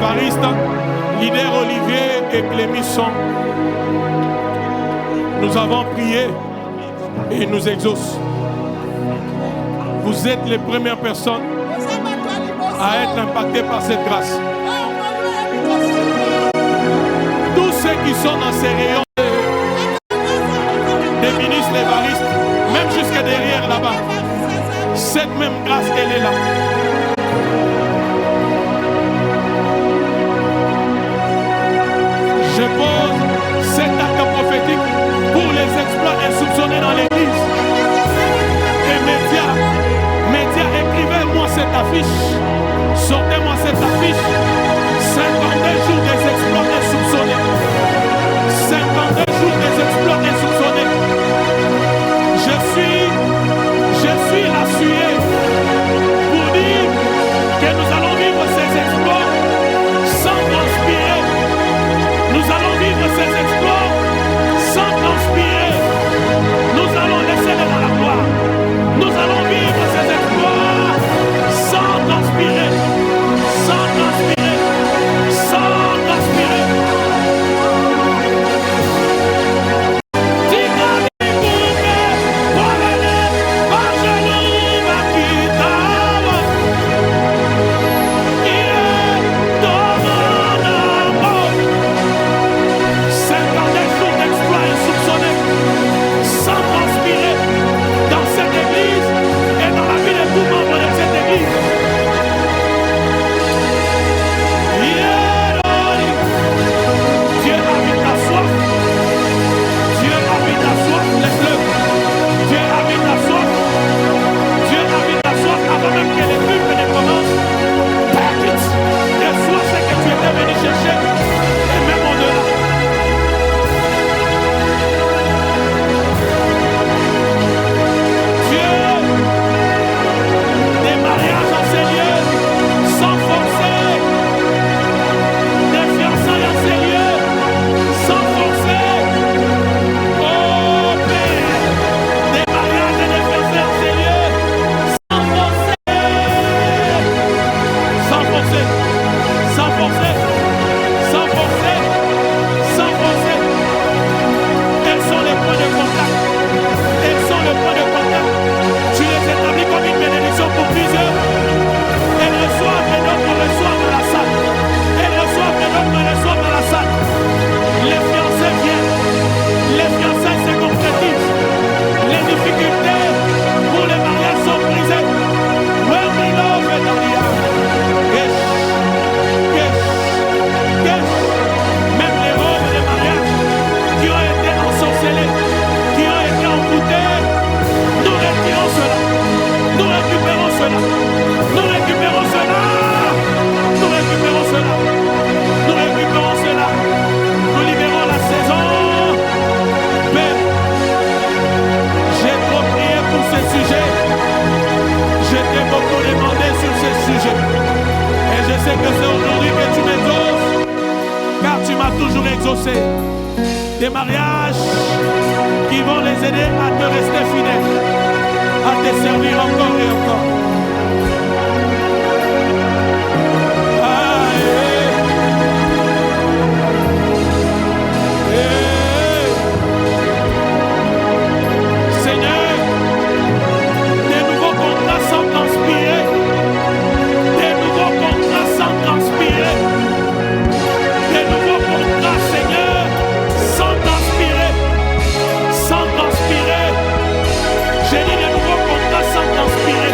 Évariste, leader Olivier et Clémisson. Nous avons prié et il nous exauce. Vous êtes les premières personnes à être impactées par cette grâce. Tous ceux qui sont dans ces rayons des ministres Évariste, même jusqu'à derrière là-bas, cette même grâce, elle est là. Je pose cet acte prophétique pour les exploits insoupçonnés dans l'église. Et médias, écrivez-moi cette affiche. Sortez-moi cette affiche. 52 jours des exploits insoupçonnés. 52 jours des exploits insoupçonnés. Je suis rassuré pour dire que nous allons vivre ces exploits sans transpirer. Nous allons vivre ces exploits sans transpirer. Nous allons laisser-les dans la gloire. Nous allons vivre ces exploits sans transpirer. Sans transpirer. Sans transpirer. Des mariages qui vont les aider à te rester fidèles, à te servir encore et encore. Seigneur, des nouveaux contrats sans transpirer, des nouveaux contrats sans transpirer, des nouveaux contrats, Seigneur, sans transpirer. J'ai dit des nouveaux contrats sans transpirer.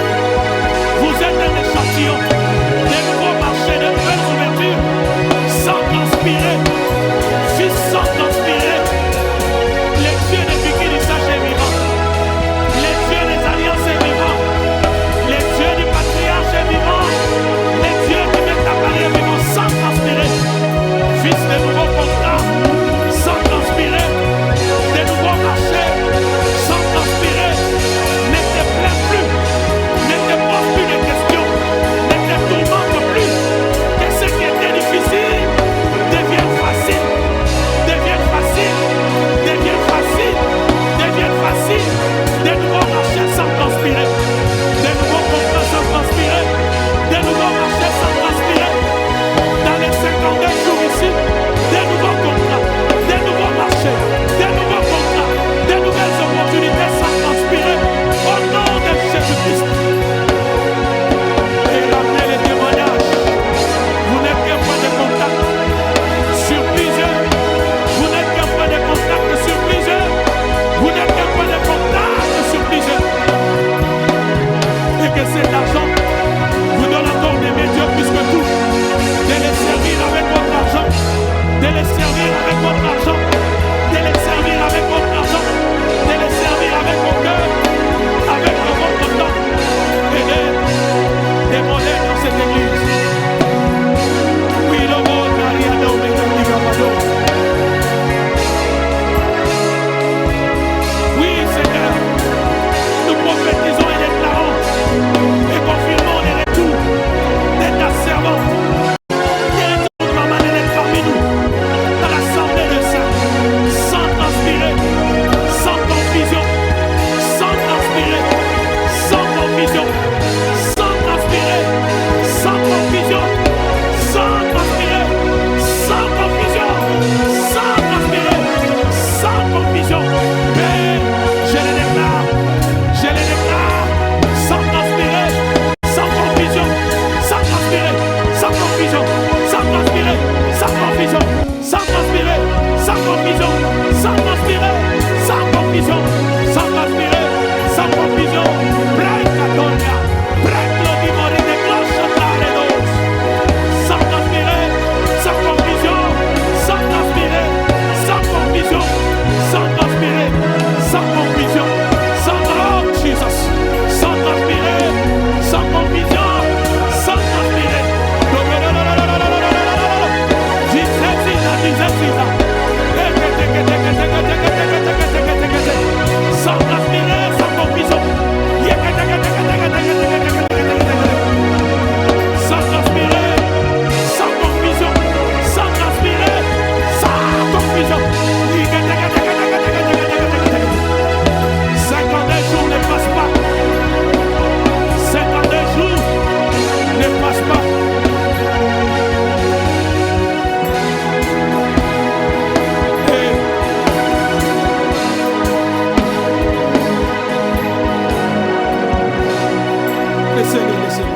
Laissez-le, laissez-le.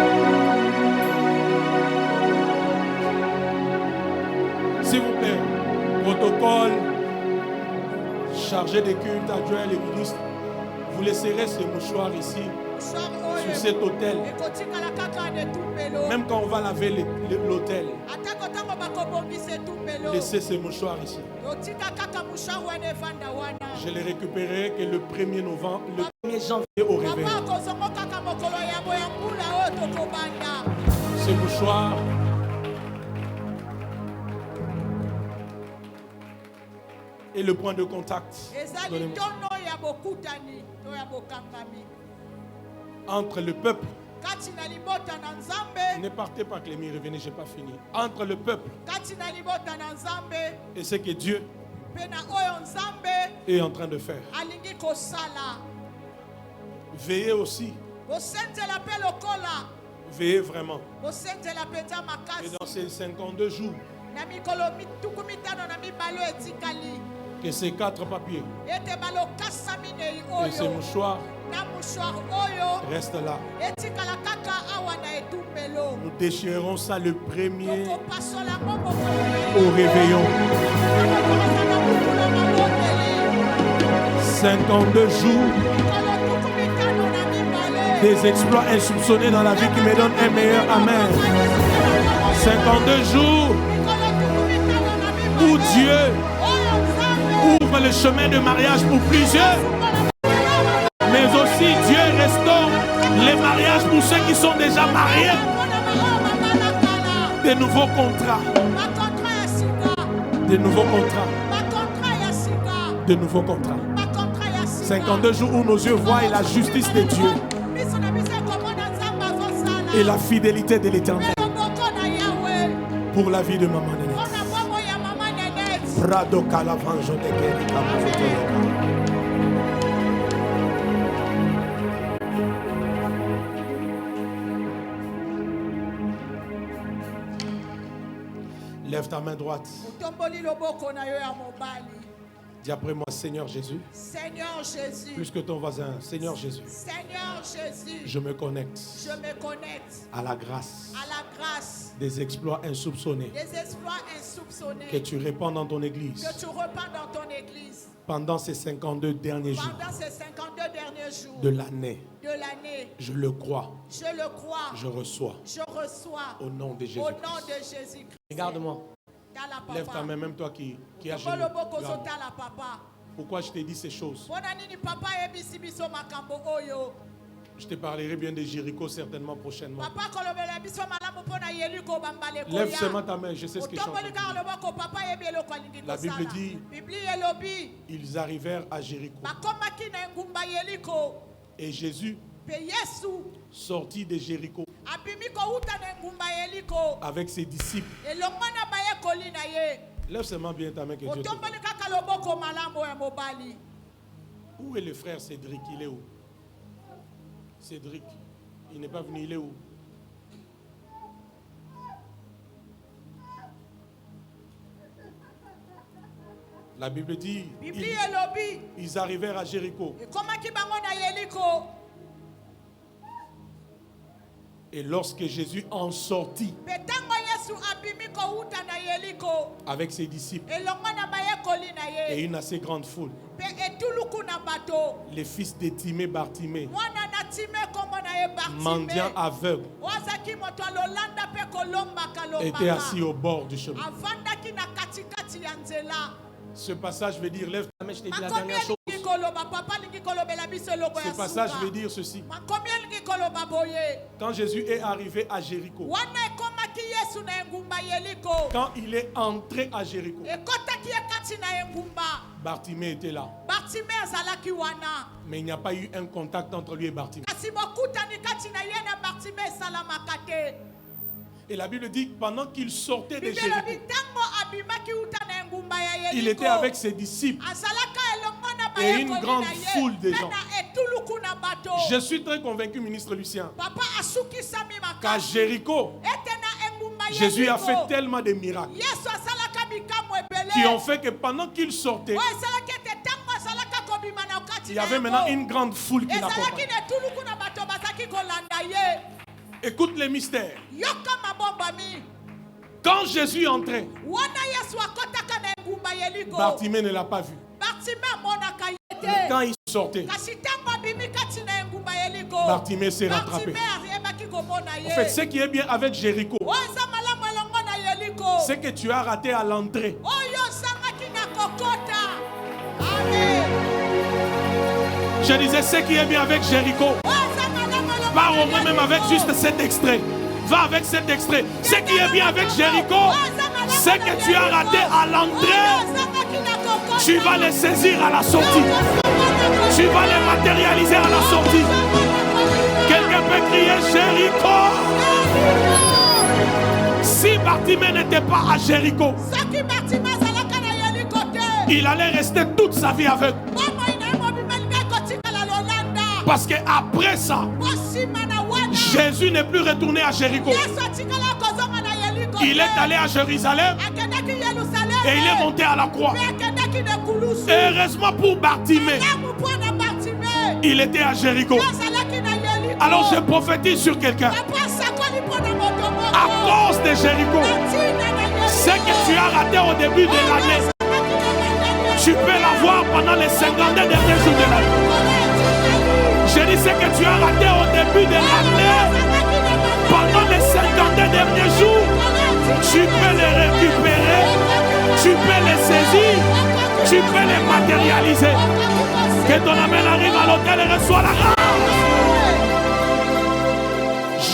S'il vous plaît, protocole, chargé des cultes, adjoint les ministres, vous laisserez ces mouchoirs ici, sur cet hôtel. Même quand on va laver l'hôtel, laissez ces mouchoirs ici. Je les récupérerai que le 1er novembre, le 1er janvier au réveil. Ces mouchoirs, et le point de contact entre le peuple. Ne partez pas, Clémy, revenez, je n'ai pas fini. Entre le peuple et ce que Dieu est en train de faire. Veillez aussi. Veillez vraiment. Et dans ces 52 jours, que ces 4 papiers et ces mouchoirs restent là. Nous déchirerons ça le 1er au réveillon. 52 jours des exploits insoupçonnés dans la vie qui me donnent un meilleur amen. 52 jours où Dieu ouvre le chemin de mariage pour plusieurs, mais aussi Dieu restaure les mariages pour ceux qui sont déjà mariés. Des nouveaux contrats. Des nouveaux contrats. De nouveaux contrats. 52 jours où nos yeux voient la justice de Dieu et la fidélité de l'Éternel pour la vie de Maman Nénette. Lève ta main droite. Dis après moi, Seigneur Jésus. Seigneur Jésus. Plus que ton voisin, Seigneur Jésus. Seigneur Jésus. Je me connecte. Je me connecte. À la grâce. À la grâce. Des exploits insoupçonnés. Des exploits insoupçonnés. Que tu répands dans ton église. Que tu répands dans ton église. Pendant ces 52 derniers jours. Pendant ces 52 derniers jours. De l'année. De l'année. Je le crois. Je le crois. Je reçois. Je reçois. Au nom de Jésus. Au nom de Jésus-Christ. Regarde-moi. Lève ta main, même toi qui as gêné. Pourquoi je t'ai dit ces choses? Je te parlerai bien de Jéricho certainement prochainement. Lève seulement ta main, je sais ce que je suis en train de dire. La Bible dit, ils arrivèrent à Jéricho. Et Jésus sortit de Jéricho avec ses disciples. Lève seulement bien ta main que Dieu te voit. Où est le frère Cédric? Il est où? Cédric, il n'est pas venu, il est où? La Bible dit, ils arrivèrent à Jéricho. Et lorsque Jésus en sortit avec ses disciples et une assez grande foule, les fils de Timée, Bartimée, mendiants aveugles, étaient assis au bord du chemin. Ce passage veut dire, lève ta main, je t'ai dit la dernière chose. Ce passage veut dire ceci. Quand Jésus est arrivé à Jéricho, quand il est entré à Jéricho, Bartimée était là. Mais il n'y a pas eu un contact entre lui et Bartimée. Et la Bible dit que pendant qu'il sortait de Jéricho, il était avec ses disciples et une grande foule de gens. Je suis très convaincu, ministre Lucien, qu'à Jéricho, Jésus a fait tellement de miracles qui ont fait que pendant qu'il sortait, il y avait maintenant une grande foule qui l'accompagnait. Écoute les mystères. Yoka mabombami. Quand Jésus entrait, Wana Yesu akotaka na engumba yeliko. Bartimée ne l'a pas vu. Bartimée amonaka yete. Quand il sortait, Kasi tango abimi kati na engumba yeliko. Bartimée s'est rattrapé. Bartimée ayebaki komona ye. En fait, ce qui est bien avec Jéricho, Oza malamu elongo na yeliko. c'est que tu as raté à l'entrée. Oyo sangaki na kokota. Amen. Je disais, ce qui est bien avec Jéricho, Oza malamu elongo. pars au moins même avec juste cet extrait. Va avec cet extrait. Ce qui est bien avec Jéricho, c'est que tu as raté à l'entrée. Tu vas les saisir à la sortie. Tu vas les matérialiser à la sortie. Quelqu'un peut crier Jéricho. Si Bartimée n'était pas à Jéricho, il allait rester toute sa vie aveugle. Parce qu'après ça, Jésus n'est plus retourné à Jéricho. Il est allé à Jérusalem et il est monté à la croix. Et heureusement pour Bartimée, il était à Jéricho. Alors je prophétise sur quelqu'un. À cause de Jéricho, ce que tu as raté au début de l'année, tu peux l'avoir pendant les 50 derniers jours de l'année. Je dis ce que tu as raté au début de l'année, pendant les 50 derniers jours, tu peux les récupérer, tu peux les saisir, tu peux les matérialiser. Que ton amène arrive à l'hôtel et reçoit la grâce.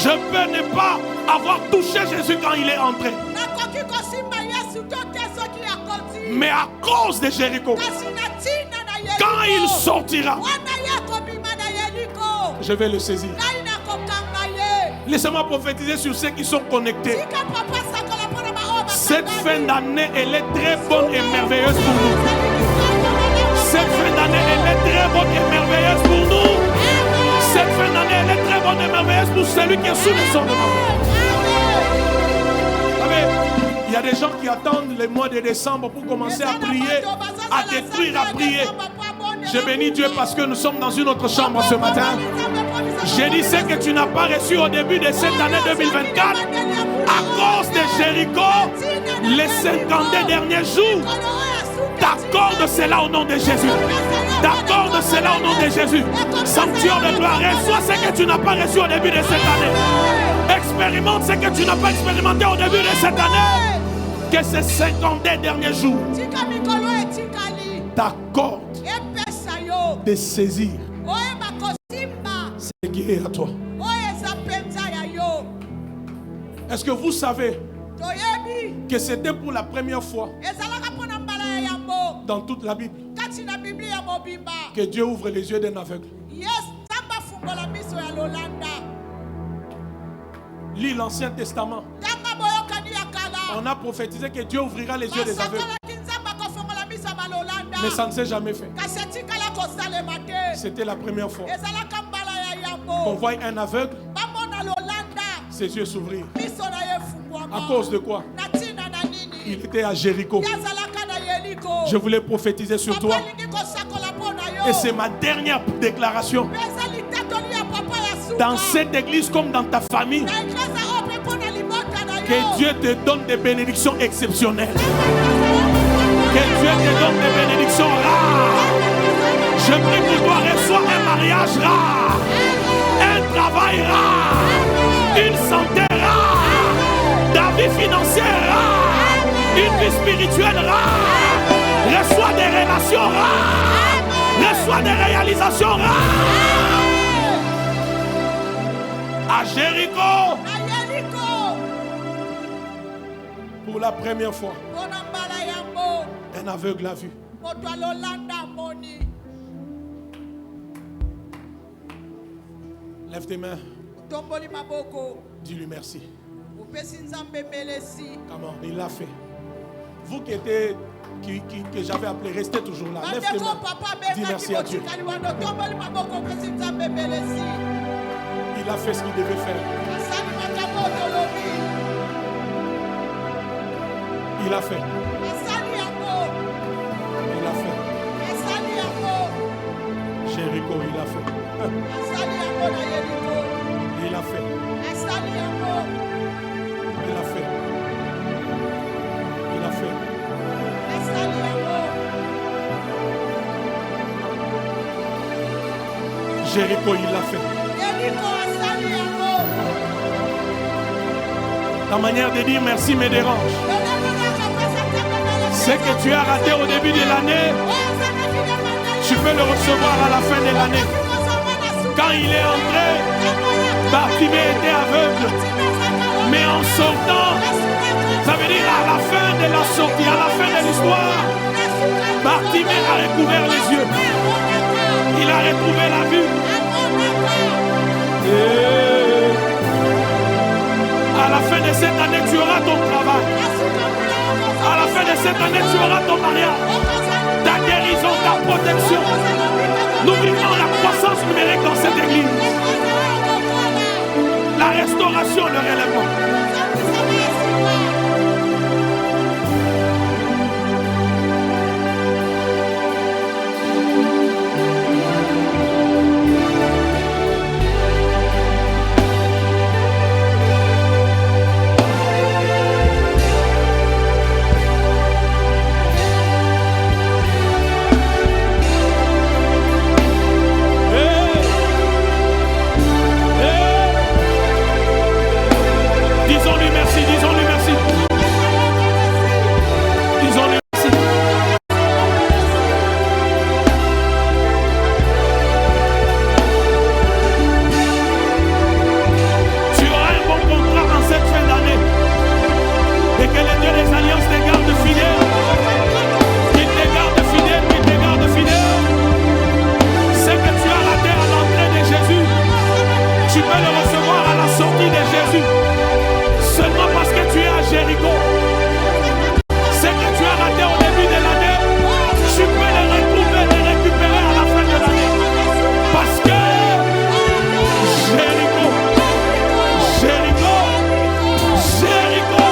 Je peux ne pas avoir touché Jésus quand il est entré. Mais à cause de Jéricho, quand il sortira, je vais le saisir. Laissez-moi prophétiser sur ceux qui sont connectés. Cette fin d'année, elle est très bonne et merveilleuse pour nous. Cette fin d'année, elle est très bonne et merveilleuse pour nous. Cette fin d'année, elle est très bonne et merveilleuse pour celui qui est sous le son de ma voix. Il y a des gens qui attendent le mois de décembre pour commencer à prier, à détruire, à prier. Je bénis Dieu parce que nous sommes dans une autre chambre ce matin. J'ai dit ce que tu n'as pas reçu au début de cette année 2024 à cause de Jéricho, les 50 derniers jours. T'accordes cela au nom de Jésus. T'accordes cela au nom de Jésus. Sanctuaire de gloire, reçois ce que tu n'as pas reçu au début de cette année. Expérimente ce que tu n'as pas expérimenté au début de cette année. Que ces 50 derniers jours t'accordent de saisir ce qui est à toi. Est-ce que vous savez que c'était pour la première fois dans toute la Bible que Dieu ouvre les yeux d'un aveugle? Lis l'Ancien Testament. On a prophétisé que Dieu ouvrira les yeux des aveugles. Mais ça ne s'est jamais fait. C'était la première fois qu'on voit un aveugle, ses yeux s'ouvrir. À cause de quoi? Il était à Jéricho. Je voulais prophétiser sur toi. Et c'est ma dernière déclaration. Dans cette église comme dans ta famille, que Dieu te donne des bénédictions exceptionnelles. Que Dieu te donne des bénédictions rares. Je prie pour toi, reçois un mariage rare, un travail rare, une santé rare, ta vie financière rare, une vie spirituelle rare. Reçois des relations rares, reçois des réalisations rares. À Jéricho, pour la première fois, un aveugle a vu. Lève tes mains. Dis-lui merci. Comment il l'a fait. Vous qui étiez, que j'avais appelé, restez toujours là. Lève tes mains. Dis merci à Dieu. Il a fait ce qu'il devait faire. Il a fait. Il a fait. Jéricho, il a fait. Il Il a fait. Asali yango. Il a fait. Il a fait. Asali yango. Jéricho, il l'a fait. Jéricho asali yango. Ta manière de dire merci me dérange. Ce que tu as raté au début de l'année, tu peux le recevoir à la fin de l'année. Quand il est entré, Bartimée était aveugle. Mais en sortant, ça veut dire à la fin de la sortie, à la fin de l'histoire, Bartimée a recouvert les yeux. Il a retrouvé la vue. Et à la fin de cette année, tu auras ton travail. À la fin de cette année, tu auras ton mariage, ta guérison, ta protection. Nous vivons la croissance numérique dans cette église. La restauration, le relèvement. Disons-lui merci, disons-lui merci. Disons-lui merci. Tu auras un bon contrat en cette fin d'année. Et que le Dieu des alliances te garde fidèle. Qu'il te garde fidèle, qu'il te garde fidèle. Ce que tu as raté à l'entrée de Jésus, tu peux le recevoir à la sortie de Jésus. Seulement parce que tu es à Jéricho. Ce que tu as raté au début de l'année, tu peux le retrouver, le récupérer à la fin de l'année. Parce que Jéricho, Jéricho, Jéricho,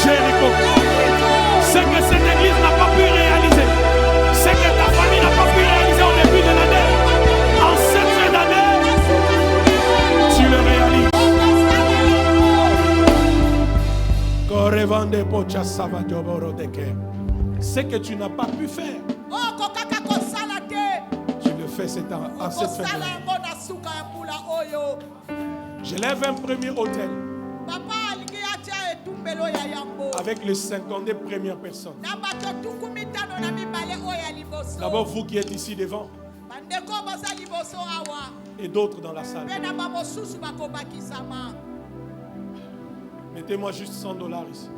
Jéricho. Ce que cette église n'a pas pu réaliser, ce que ta famille n'a pas pu réaliser au début de l'année, en cette fin d'année, tu le réalises. Ce que tu n'as pas pu faire, tu le fais cette fin d'année. Je lève un premier hôtel avec les 52 premières personnes. D'abord vous qui êtes ici devant et d'autres dans la salle. Mettez-moi juste $100 ici.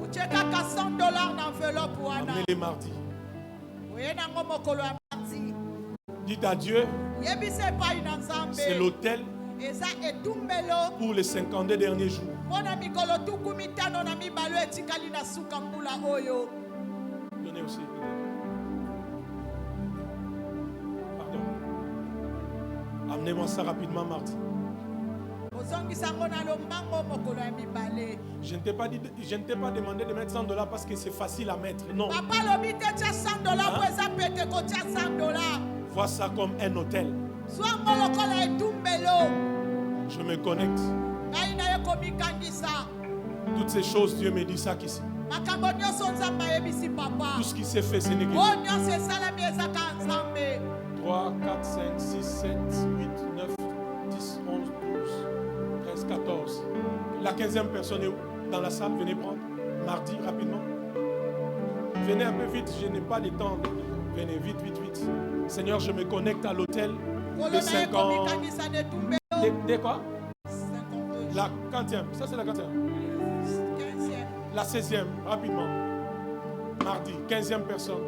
Amenez-les mardi. Dites à Dieu, c'est l'autel pour les 52 derniers jours. Donnez aussi. Pardon. Amenez-moi ça rapidement mardi. Je ne t'ai pas demandé de mettre $100 parce que c'est facile à mettre. Non. Hein? Vois ça comme un hôtel. Je me connecte. Toutes ces choses, Dieu me dit ça qu'ici. Tout ce qui s'est fait, c'est négatif. 3, 4, 5, 6, 7, 8, 9, 10, 11, 12, 13, 14. La 15e personne est où? Dans la salle, venez prendre. Mardi, rapidement. Venez un peu vite, je n'ai pas de temps. Venez, vite, vite, vite. Seigneur, je me connecte à l'hôtel de 50. De quoi? La 40e. Ça, c'est la 40e. La 16e, rapidement. Mardi, 15e personne.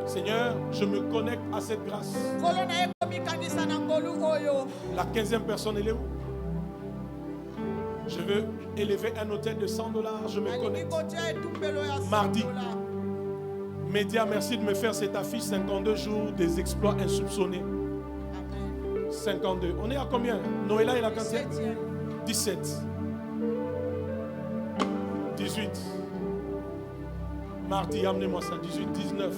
Seigneur, je me connecte à cette grâce. La 15e personne, elle est où? Je veux élever un hôtel de $100. Je me connecte. Mardi. Média, merci de me faire cette affiche. 52 jours des exploits insoupçonnés. 52. On est à combien? Noëlla est la quantième? 17. 18. Mardi, amenez-moi ça. 18, 19.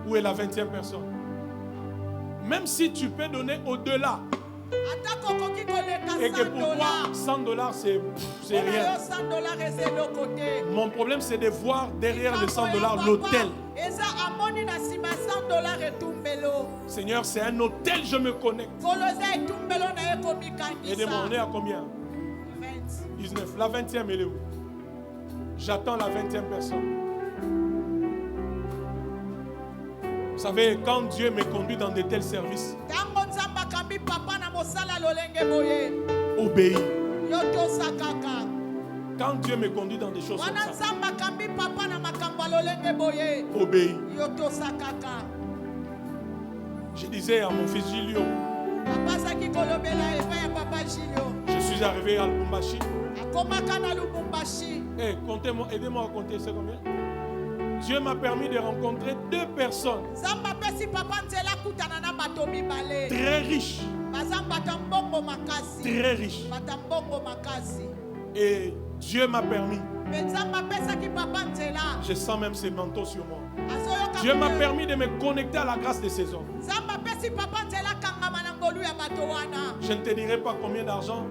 Où est la 20e personne? Même si tu peux donner au-delà, Et que pour moi, $100, c'est rien. Mon problème, c'est de voir derrière les $100 l'hôtel. Seigneur, c'est un hôtel, je me connecte. Aidez-moi, on est à combien? 19. La 20e, elle est où? J'attends la 20e personne. Vous savez, quand Dieu me conduit dans de tels services, obéis. Quand Dieu me conduit dans des choses comme ça, obéis. Je disais à mon fils Gilio, je suis arrivé à Lubumbashi. Hey, comptez-moi, aidez-moi à compter, c'est combien? Dieu m'a permis de rencontrer 2 personnes très riches. Très riches. Et Dieu m'a permis. Je sens même ces manteaux sur moi. Dieu m'a permis de me connecter à la grâce de ces hommes. Je ne te dirai pas combien d'argent.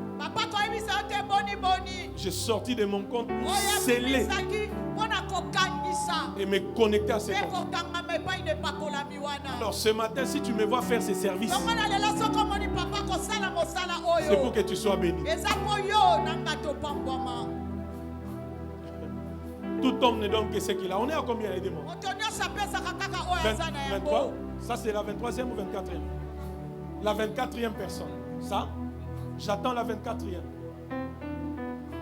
J'ai sorti de mon compte pour sceller et me connecter à ces comptes. Alors ce matin, si tu me vois faire ces services, c'est pour que tu sois béni. Tout homme ne donne que ce qu'il a. On est à combien, aidez-moi? 23. Ça, c'est la 23e ou 24e? La 24e personne. Ça, j'attends la 24e.